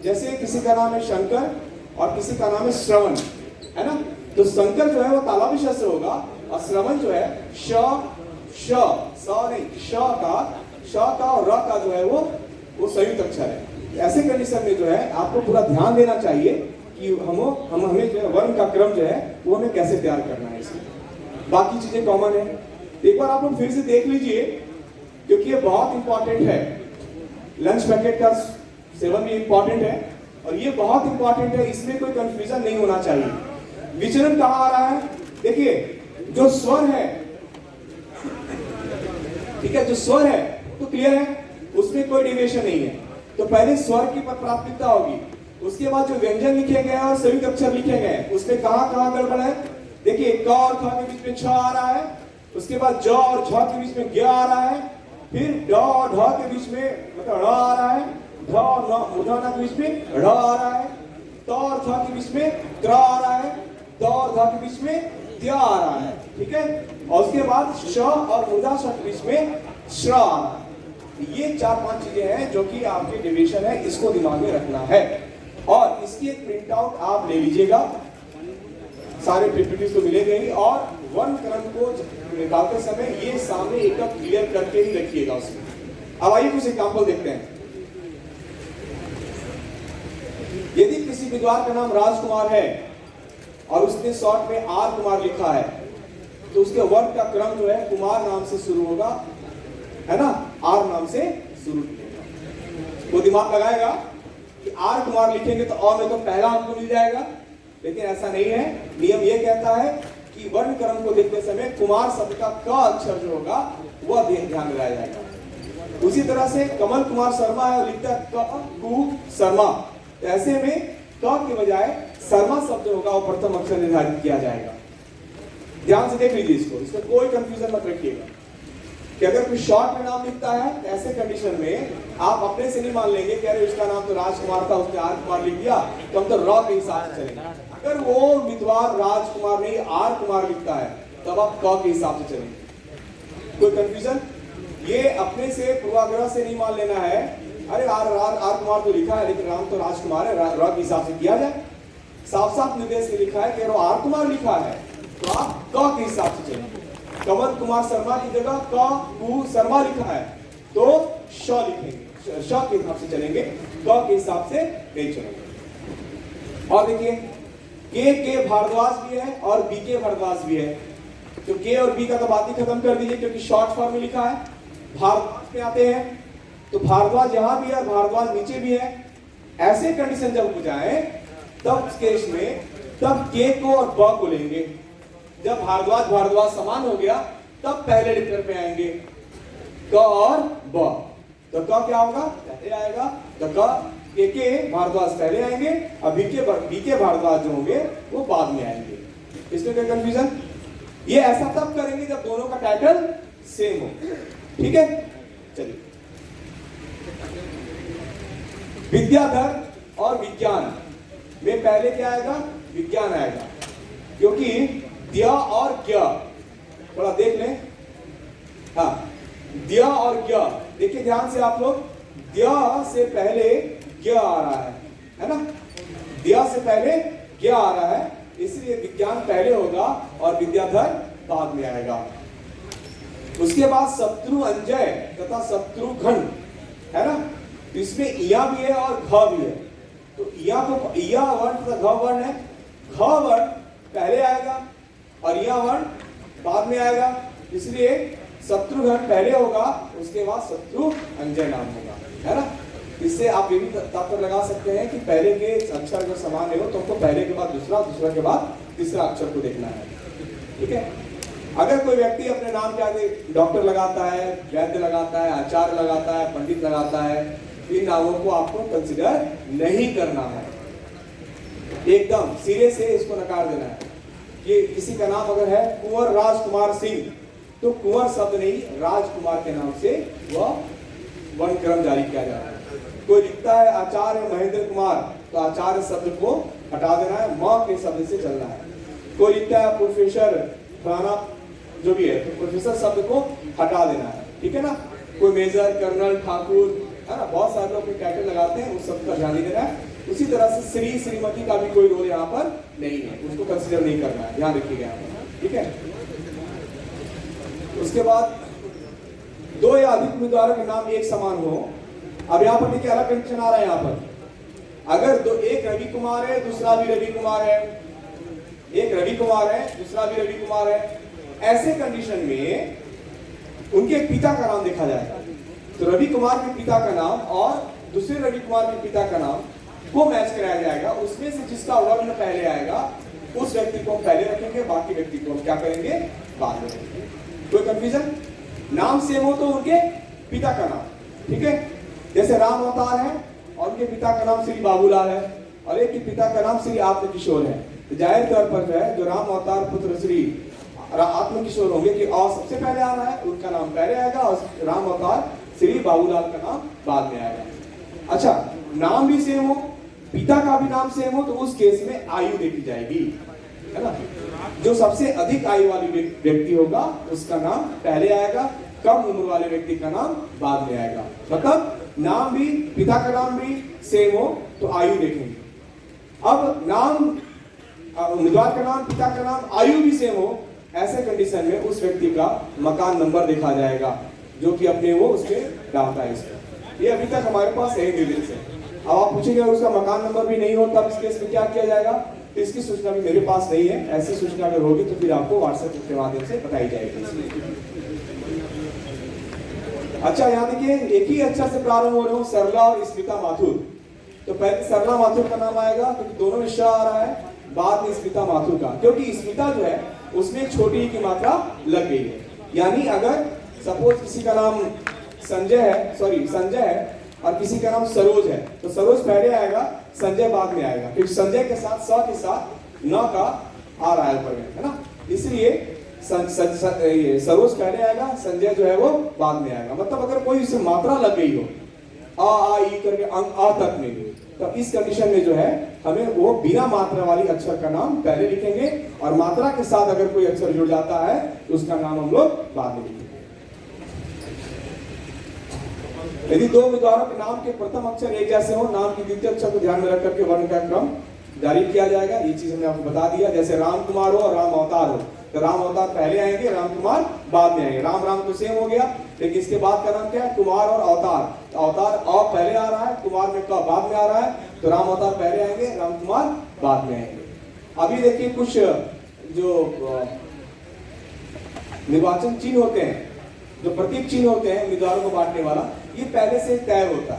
जैसे किसी का नाम है शंकर और किसी का नाम है श्रवण, है ना, तो शंकर जो है वो तालाबिश से होगा और श्रवण जो है श का और र का जो है वो संयुक्त अक्षर है। ऐसे कंडीशन में जो है आपको पूरा ध्यान देना चाहिए कि हमें जो है वर्ण का क्रम जो है वो हमें कैसे तैयार करना है। इसमें बाकी चीजें कॉमन है, एक बार आप लोग फिर से देख लीजिए, क्योंकि ये बहुत इंपॉर्टेंट है। लंच पैकेट का सेवन भी इंपॉर्टेंट है और ये बहुत इंपॉर्टेंट है, इसमें कोई कंफ्यूजन नहीं होना चाहिए। विचरण कहाँ आ रहा है? देखिए, जो स्वर है, ठीक है, जो स्वर है तो क्लियर है, उसमें कोई डेविएशन नहीं है, तो पहले स्वर की प्राथमिकता होगी, उसके बाद जो व्यंजन लिखे गए हैं और संयुक्त अक्षर लिखे गए हैं उसमें कहाँ गड़बड़ है। देखिए, क और ख के बीच में छ आ रहा है, उसके बाद ज और झ के बीच में ग आ रहा है, फिर ड और ढ के बीच में मतलब ड़ आ रहा है, ढ और मूर्धा के बीच में ढ़ आ रहा है, त और थ के बीच में त्र आ रहा है, द और ध के बीच में त्य आ रहा है, ठीक है, और उसके बाद श और मूर्धा श के बीच में श्र आ रहा है। ये 4-5 चीजें हैं जो कि आपके डेविएशन है, इसको दिमाग में रखना है और इसकी एक प्रिंट आउट आप ले लीजिएगा, सारे पीपीटी तो मिलेंगे ही, और वर्ण क्रम को निकालते समय ये सामने एकदम क्लियर करके ही रखिएगा उसमें। अब आइए कुछ एग्जांपल देखते हैं। यदि किसी विद्वान का नाम राजकुमार है और उसने शॉर्ट में आर कुमार लिखा है, तो उसके वर्ड का क्रम जो है कुमार नाम से शुरू होगा, है ना, आर नाम से शुरू होगा। वो दिमाग लगाएगा कि आर कुमार लिखेंगे तो और में तो पहला अंक मिल जाएगा, लेकिन ऐसा नहीं है। नियम ये कहता है कि वर्ण क्रम को देखते समय कुमार शब्द का क अक्षर जो होगा वह ध्यान में लाया जाएगा। उसी तरह से कमल कुमार शर्मा है और लिखता है क कु शर्मा, तो ऐसे में क के बजाय शर्मा शब्द होगा वो प्रथम अक्षर निर्धारित किया जाएगा। ध्यान से देख लीजिए इसको, इसमें कोई कंफ्यूजन मत रखिएगा कि अगर कोई शॉर्ट में नाम लिखता है तो ऐसे कंडीशन में आप अपने से नहीं मान लेंगे कि अरे उसका नाम तो राजकुमार था, उसने आर कुमार लिख दिया तो हम तो रॉ के हिसाब से चलेंगे। अगर वो उम्मीदवार राजकुमार नहीं आर कुमार लिखता है तब आप क के हिसाब से चलेंगे। कोई कंफ्यूजन? ये अपने से पूर्वाग्रह से नहीं मान लेना है अरे आर कुमार तो लिखा है लेकिन राम तो राजकुमार है, रॉ के हिसाब से किया जाए। साफ साफ निर्देश में लिखा है कि आर कुमार लिखा है तो आप क के हिसाब से चलेंगे। कमल कुमार शर्मा की जगह क कु शर्मा लिखा है तो श लिखेंगे, श के हिसाब से चलेंगे, क के हिसाब से नहीं चलेंगे। और देखिए के भारद्वाज भी है और बी के भारद्वाज भी है, तो के और बी का तो बात ही खत्म कर दीजिए क्योंकि शॉर्ट फॉर्म में लिखा है। भारद्वाज पे आते हैं तो भारद्वाज यहां भी है और भारद्वाज नीचे भी है। ऐसे कंडीशन जब हो जाए तब केस में तब के को और ब को लेंगे। जब भारद्वाज भारद्वाज समान हो गया तब पहले लेटर पे आएंगे क और ब, तो क क्या होगा पहले आएगा, तो क के भारद्वाज पहले आएंगे और बी के भारद्वाज जो होंगे वो बाद में आएंगे। इसमें कोई कंफ्यूजन? ये ऐसा तब करेंगे जब दोनों का टाइटल सेम हो। ठीक है, चलिए विद्याधर और विज्ञान में पहले क्या आएगा? विज्ञान आएगा, क्योंकि दिया और ज्ञ थोड़ा देख लें। हाँ, दिया और ज्ञ देखिए ध्यान से आप लोग, दिया से पहले ज्ञ आ रहा है ना, दिया से पहले ज्ञ आ रहा है, इसलिए विज्ञान पहले होगा और विद्याधर बाद में आएगा। उसके बाद शत्रु अंजय तथा शत्रुघ्न है ना, तो इसमें इया भी है और घ भी है, तो इया वर्ण तथा घ वर्ण है, घ वर्ण पहले आएगा और यह वर्ण बाद में आएगा, इसलिए शत्रुघ्न पहले होगा, उसके बाद शत्रु अंजय नाम होगा, है ना। इससे आप ये भी तात्पर्य लगा सकते हैं कि पहले के अक्षर अगर समान हो तो हमको पहले के बाद दूसरा, दूसरा के बाद तीसरा अक्षर को देखना है। ठीक है, अगर कोई व्यक्ति अपने नाम के आगे डॉक्टर लगाता है, वैद्य लगाता है, आचार्य लगाता है, पंडित लगाता है, इन नामों को आपको कंसिडर नहीं करना है, एकदम सिरे से इसको नकार देना है। कि किसी का नाम अगर है कुंवर राजकुमार सिंह तो कुंवर शब्द नहीं राजकुमार के नाम से वह वर्ण क्रम जारी किया जा रहा है। कोई लिखता है आचार्य महेंद्र कुमार तो आचार्य शब्द को हटा देना है, मां के शब्द से चलना है। कोई लिखता है प्रोफेसर फलाना जो भी है तो प्रोफेसर शब्द को हटा देना है। ठीक है ना, कोई मेजर कर्नल ठाकुर है ना, बहुत सारे लोग टाइटल लगाते हैं, उस शब्द का ध्यान देना है। उसी तरह से श्री श्रीमती का भी कोई रोल यहाँ पर नहीं है, उसको कंसीडर नहीं करना है, ध्यान रखिएगा यहाँ पर। ठीक है, उसके बाद दो या अधिक उम्मीदवारों के नाम एक समान हो। अब यहाँ पर देखिए अलग कंडीशन आ रहा है। यहाँ पर अगर एक रवि कुमार है दूसरा भी रवि कुमार है, एक रवि कुमार है दूसरा भी रवि कुमार है, ऐसे कंडीशन में उनके पिता का नाम देखा जाएगा। तो रवि कुमार के पिता का नाम और दूसरे रवि कुमार के पिता का नाम को मैच कराया जाएगा। उसमें से जिसका वर्ण पहले आएगा उस व्यक्ति को हम पहले रखेंगे, बाकी व्यक्ति को हम क्या करेंगे बाद में रखेंगे। कोई कंफ्यूजन? नाम सेम हो तो उनके पिता का नाम, ठीक है, जैसे राम अवतार है और उनके पिता का नाम श्री बाबूलाल है और एक के पिता का नाम श्री आत्मकिशोर है, तो जाहिर तौर पर जो है जो राम अवतार पुत्र श्री आत्मकिशोर होंगे कि और सबसे पहले आ रहा है उनका नाम पहले आएगा और राम अवतार श्री बाबूलाल का नाम बाद में आएगा। अच्छा, नाम भी सेम हो, पिता का भी नाम सेम हो तो उस केस में आयु देखी जाएगी, है ना। जो सबसे अधिक आयु वाली व्यक्ति होगा उसका नाम पहले आएगा, कम उम्र वाले व्यक्ति का नाम बाद में आएगा। मतलब नाम भी, पिता का नाम भी सेम हो तो आयु देखेंगे। अब नाम, उम्मीदवार का नाम, पिता का नाम, आयु भी सेम हो, ऐसे कंडीशन में उस व्यक्ति का मकान नंबर देखा जाएगा जो कि अपने वो उसके डालता है इसमें। ये अभी तक हमारे पास है निर्देश है। अब आप पूछेंगे उसका मकान नंबर भी नहीं हो तब इस केस में क्या किया जाएगा? तो इसकी सूचना भी मेरे पास नहीं है। ऐसी सूचना अगर होगी तो फिर आपको व्हाट्सएप के माध्यम से बताई जाएगी। अच्छा, यहाँ देखिए एक ही अक्षर से प्रारंभ हो रहे हो, सरला और स्मिता माथुर। तो पहले सरला माथुर का नाम आएगा क्योंकि दोनों में श आ रहा है, बाद में स्मिता माथुर का, क्योंकि स्मिता जो है उसमें एक छोटी ई की मात्रा लग गई है। यानी अगर सपोज किसी का नाम संजय है और किसी का नाम सरोज है, तो सरोज पहले आएगा, संजय बाद में आएगा, क्योंकि संजय के साथ स के साथ न का आ रहा है ऊपर में, है ना। इसलिए सरोज पहले आएगा, संजय जो है वो बाद में आएगा। मतलब अगर कोई इसे मात्रा लग गई हो आ ई करके आ तक में, तो इस कंडीशन में जो है हमें वो बिना मात्रा वाली अक्षर का नाम पहले लिखेंगे और मात्रा के साथ अगर कोई अक्षर जुड़ जाता है तो उसका नाम हम लोग बाद में लिखेंगे। यदि दो उम्मीदवारों के नाम के प्रथम अक्षर एक जैसे हो, नाम के द्वितीय अक्षर को ध्यान में रख करके वर्ण का क्रम जारी किया जाएगा। ये चीज हमने आपको बता दिया। जैसे राम कुमार हो और राम अवतार हो, तो राम अवतार पहले आएंगे, राम कुमार बाद में आएंगे। राम राम तो सेम हो गया, लेकिन इसके बाद का नाम क्या है, कुमार और अवतार। तो अवतार अ पहले आ रहा है, कुमार में क बाद में आ रहा है, तो राम अवतार पहले आएंगे, राम कुमार बाद में आएंगे। अभी देखिए कुछ जो निर्वाचन चिन्ह होते हैं, जो प्रतीक चिन्ह होते हैं उम्मीदवारों को बांटने वाला, ये पहले से तय होता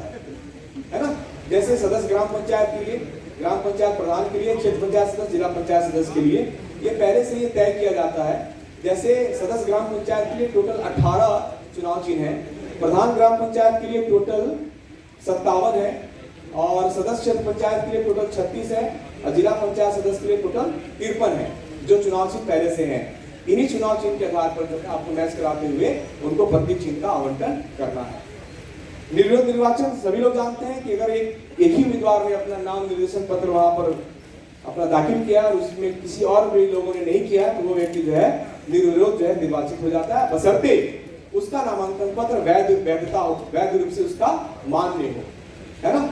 है ना। जैसे सदस्य ग्राम पंचायत के लिए, ग्राम पंचायत प्रधान के लिए, क्षेत्र पंचायत सदस्य, जिला पंचायत सदस्य के लिए ये पहले से ये तय किया जाता है। जैसे सदस्य ग्राम पंचायत के लिए टोटल 18 चुनाव चिन्ह है, प्रधान ग्राम पंचायत के लिए टोटल 57 है, और सदस्य क्षेत्र पंचायत के लिए टोटल 36 है, और जिला पंचायत सदस्य के लिए टोटल 53 है जो चुनाव चिन्ह पहले से है। इन्हीं चुनाव चिन्ह के आधार पर जो है आपको मैच कराते हुए उनको प्रतीक चिन्ह का आवंटन करना है। निर्विरोध निर्वाचन सभी लोग जानते हैं कि अगर एक ही उम्मीदवार ने अपना नाम निर्देशन पत्र वहां पर अपना दाखिल किया और उसमें किसी और भी लोगों ने नहीं किया, तो वो व्यक्ति जो है निर्विरोध जो है निर्वाचित हो जाता है, बशर्ते उसका नामांकन पत्र वैध रूप से उसका मान्य हो, है ना।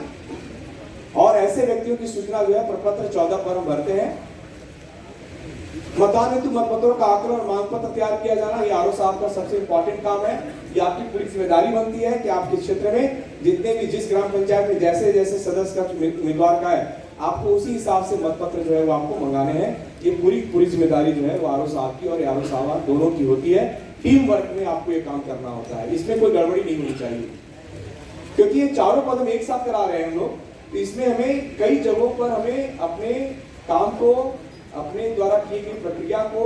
और ऐसे व्यक्तियों की सूचना जो है प्रपत्र 14 पर हम भरते हैं। मतदान हेतु मतपत्रों का आकलन और मांग पत्र तैयार किया जाना, ये आरओ साहब का सबसे इंपॉर्टेंट काम है। ये आपकी पूरी जिम्मेदारी बनती है कि आपके क्षेत्र में जितने भी जिस ग्राम पंचायत में जैसे जैसे सदस्य का उम्मीदवार का है, आपको उसी हिसाब से मतपत्र जो है वो आपको मंगाने हैं। ये पूरी जिम्मेदारी जो है वो आरओ साहब की और आरओ साहब दोनों की होती है। टीम वर्क में आपको ये काम करना होता है, इसमें कोई गड़बड़ी नहीं होनी चाहिए, क्योंकि ये चारों पद हम एक साथ करा रहे हैं हम लोग। तो इसमें हमें कई जगहों पर हमें अपने काम को, अपने द्वारा की गई प्रक्रिया को,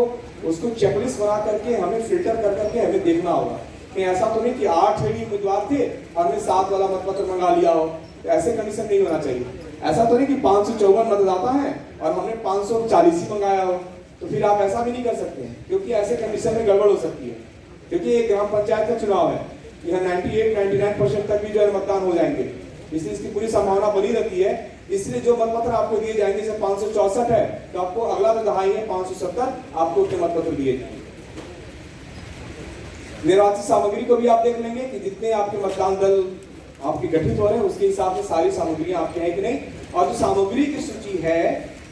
उसको चेकलिस्ट बना करके हमें फिल्टर कर करके हमें देखना होगा कि ऐसा तो नहीं कि 8 ही उम्मीदवार थे और हमने 7 वाला मतपत्र मंगा लिया हो। तो ऐसे कंडीशन नहीं होना चाहिए। ऐसा तो नहीं कि 554 मतदाता है और हमने 540 ही मंगाया हो, तो फिर आप ऐसा भी नहीं कर सकते हैं, क्योंकि ऐसे कंडीशन में गड़बड़ हो सकती है। क्योंकि एक ग्राम पंचायत का चुनाव है, यहाँ 98-99% तक भी जो है मतदान हो जाएंगे, इसलिए इसकी पूरी संभावना बनी रहती है। इसलिए जो मतपत्र आपको दिए जाएंगे, जैसे 564 है तो आपको अगला जो दहाई है 570 आपको उतने मतपत्र दिए जाएंगे। निर्वाचित सामग्री को भी आप देख लेंगे कि जितने आपके मतदान दल आपके गठित हो रहे हैं उसके हिसाब से सारी सामग्रियां आपके हैं कि नहीं। और जो सामग्री की सूची है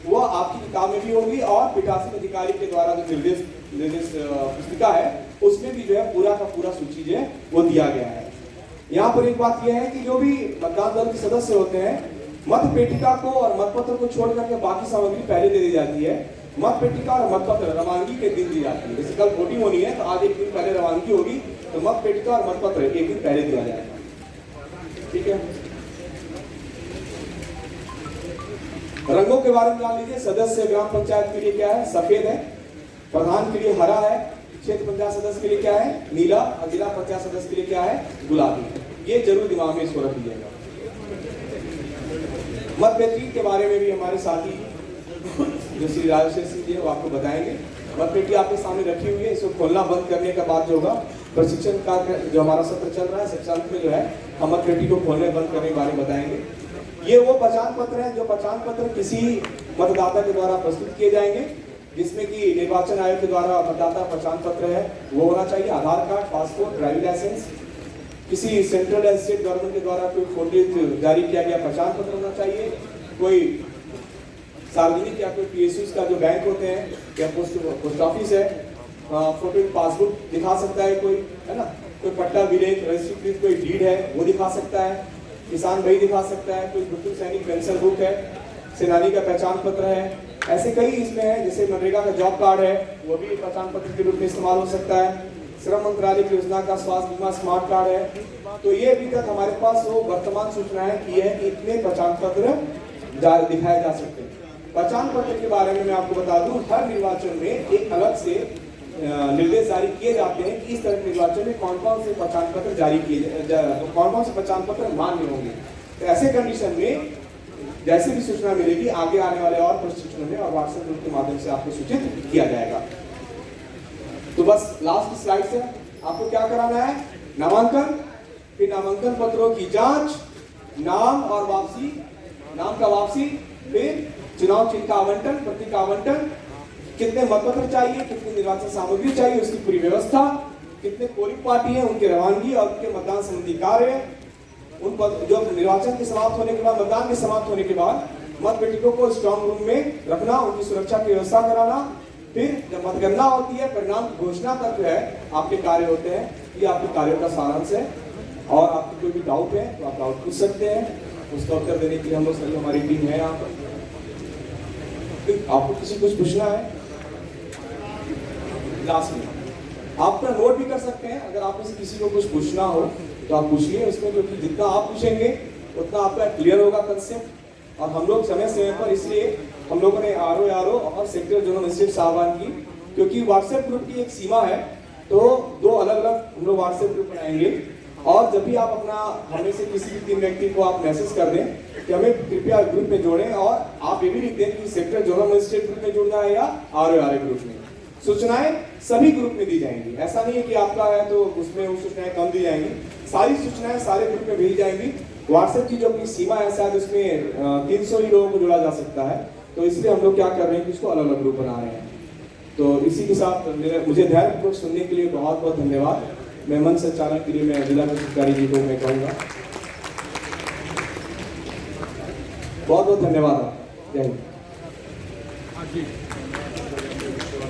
वो आपकी किताब में भी होगी और पीठासीन अधिकारी के द्वारा जो निर्देश पुस्तिका है उसमें भी जो है पूरा का पूरा सूची जो है वो दिया गया है। यहाँ पर एक बात यह है कि जो भी मतदान दल के सदस्य होते हैं, मत पेटिका को और मतपत्र को छोड़ करके बाकी सामग्री पहले दे दी जाती है। मत पेटिका और मतपत्र रवानगी के दिन दी जाती है। जैसे कल वोटिंग होनी है तो आज एक दिन पहले रवानगी होगी, तो मत पेटिका और मतपत्र एक दिन पहले दिया जाएगा, ठीक है। रंगों के बारे में जान लीजिए। सदस्य ग्राम पंचायत के लिए क्या है, सफेद है, प्रधान के लिए हरा है, क्षेत्र पंचायत सदस्य के लिए क्या है, नीला, और जिला पंचायत सदस्य के लिए क्या है, गुलाबी। ये जरूर दिमाग में इसको रख लीजिएगा। मत पेटी के बारे में भी हमारे साथी जो श्री राजेश सिंह जी वो आपको बताएंगे। मत पेटी आपके सामने रखी हुई है, इसको खोलना बंद करने का बाद जो होगा प्रशिक्षण का जो हमारा सत्र चल रहा है, शिक्षण में जो है हम मत पेटी को खोलने बंद करने के बारे में बताएंगे। ये वो पहचान पत्र है जो पहचान पत्र किसी मतदाता के द्वारा प्रस्तुत किए जाएंगे, जिसमें कि निर्वाचन आयोग के द्वारा मतदाता पहचान पत्र है वो होना चाहिए। आधार कार्ड, पासपोर्ट, ड्राइविंग लाइसेंस, किसी सेंट्रल या स्टेट गवर्नमेंट के द्वारा कोई फोटो जारी किया गया पहचान पत्र होना चाहिए। कोई सार्वजनिक या कोई पीएसयूज का जो बैंक होते हैं या पोस्ट ऑफिस है, फोटो पासबुक दिखा सकता है कोई, है ना। कोई पट्टा विलेज रजिस्ट्रीकृत कोई डीड है वो दिखा सकता है, किसान भाई दिखा सकता है, कोई भूतपूर्व सैनिक पेंशन बुक है, सेनानी का पहचान पत्र है, ऐसे कई इसमें है, जैसे मनरेगा का जॉब कार्ड है, वो भी पहचान पत्र के रूप में इस्तेमाल हो सकता है। श्रम मंत्रालय की योजना का स्वास्थ्य बीमा स्मार्ट कार्ड है। तो ये अभी तक हमारे पास वो वर्तमान सूचनाएं की है कि इतने पहचान पत्र दिखाए जा सकते हैं। पहचान पत्र के बारे में मैं आपको बता दूं, हर निर्वाचन में एक अलग से निर्देश जारी किए जाते हैं कि इस तरह के निर्वाचन में कौन कौन से पहचान पत्र जारी किए कौन कौन से पहचान पत्र मान्य होंगे। तो ऐसे कंडीशन में जैसे भी सूचना मिलेगी आगे आने वाले और प्रशिक्षण में और व्हाट्सएप ग्रुप के माध्यम से आपको सूचित किया जाएगा। तो बस लास्ट स्लाइड से आपको क्या कराना है, नामांकन, फिर नामांकन पत्रों की जांच, नाम और वापसी, नाम का वापसी, फिर चुनाव चिन्ह का आवंटन, प्रतीक का आवंटन, कितने मतपत्र चाहिए, कितनी निर्वाचन सामग्री चाहिए, उसकी पूरी व्यवस्था, कितने पोलिंग पार्टी है, उनकी रवानगी और उनके मतदान संबंधी कार्य, उन जो निर्वाचन के समाप्त होने के बाद, मतदान के समाप्त होने के बाद मत पेटिकों को स्ट्रांग रूम में रखना, उनकी सुरक्षा की व्यवस्था कराना, फिर जब मतगणना होती है परिणाम की घोषणा तक जो है आपके कार्य होते हैं। ये आपके कार्यों का सारांश है। और आपको कोई भी डाउट है तो आप डाउट पूछ सकते हैं, उसका उत्तर देने के लिए हम लोग सभी हमारी टीम है यहाँ पर। आपको किसी कुछ पूछना है लास्ट में आप अपना नोट भी कर सकते हैं। अगर आप में से किसी को कुछ पूछना हो तो आप पूछिए उसमें, क्योंकि जितना आप पूछेंगे उतना आपका क्लियर होगा कंसेप्ट। और हम लोग समय समय पर इसलिए हम लोगों ने आरओ और सेक्टर जोनल मजिस्ट्रेट साहबान की, क्योंकि व्हाट्सएप ग्रुप की एक सीमा है, तो 2 अलग अलग हम लोग व्हाट्सएप ग्रुप बनाएंगे। और जब भी आप अपना हमें से किसी भी 3 व्यक्ति को आप मैसेज कर दें कि हमें कृपया ग्रुप में जोड़ें, और आप ये भी लिख दें कि सेक्टर जोनल मजिस्ट्रेट ग्रुप में जुड़ना है या आरओ ग्रुप में। सूचनाएं सभी ग्रुप में दी जाएंगी, ऐसा नहीं है कि आपका है तो उसमें वो सूचनाएं कम दी जाएंगी, सारी सूचनाएं सारे ग्रुप में भेजी जाएंगी। व्हाट्सएप की जो अपनी सीमा है शायद उसमें 300 ही लोगों को जोड़ा जा सकता है, तो इसलिए हम लोग क्या कर रहे हैं कि इसको अलग अलग ग्रुप बना रहे हैं। तो इसी के साथ मुझे धैर्यपूर्वक सुनने के लिए बहुत बहुत धन्यवाद। मैं मंच संचालन के लिए मैं जिला अधिकारी जी को मैं कहूँगा बहुत बहुत धन्यवाद। जय हिंद।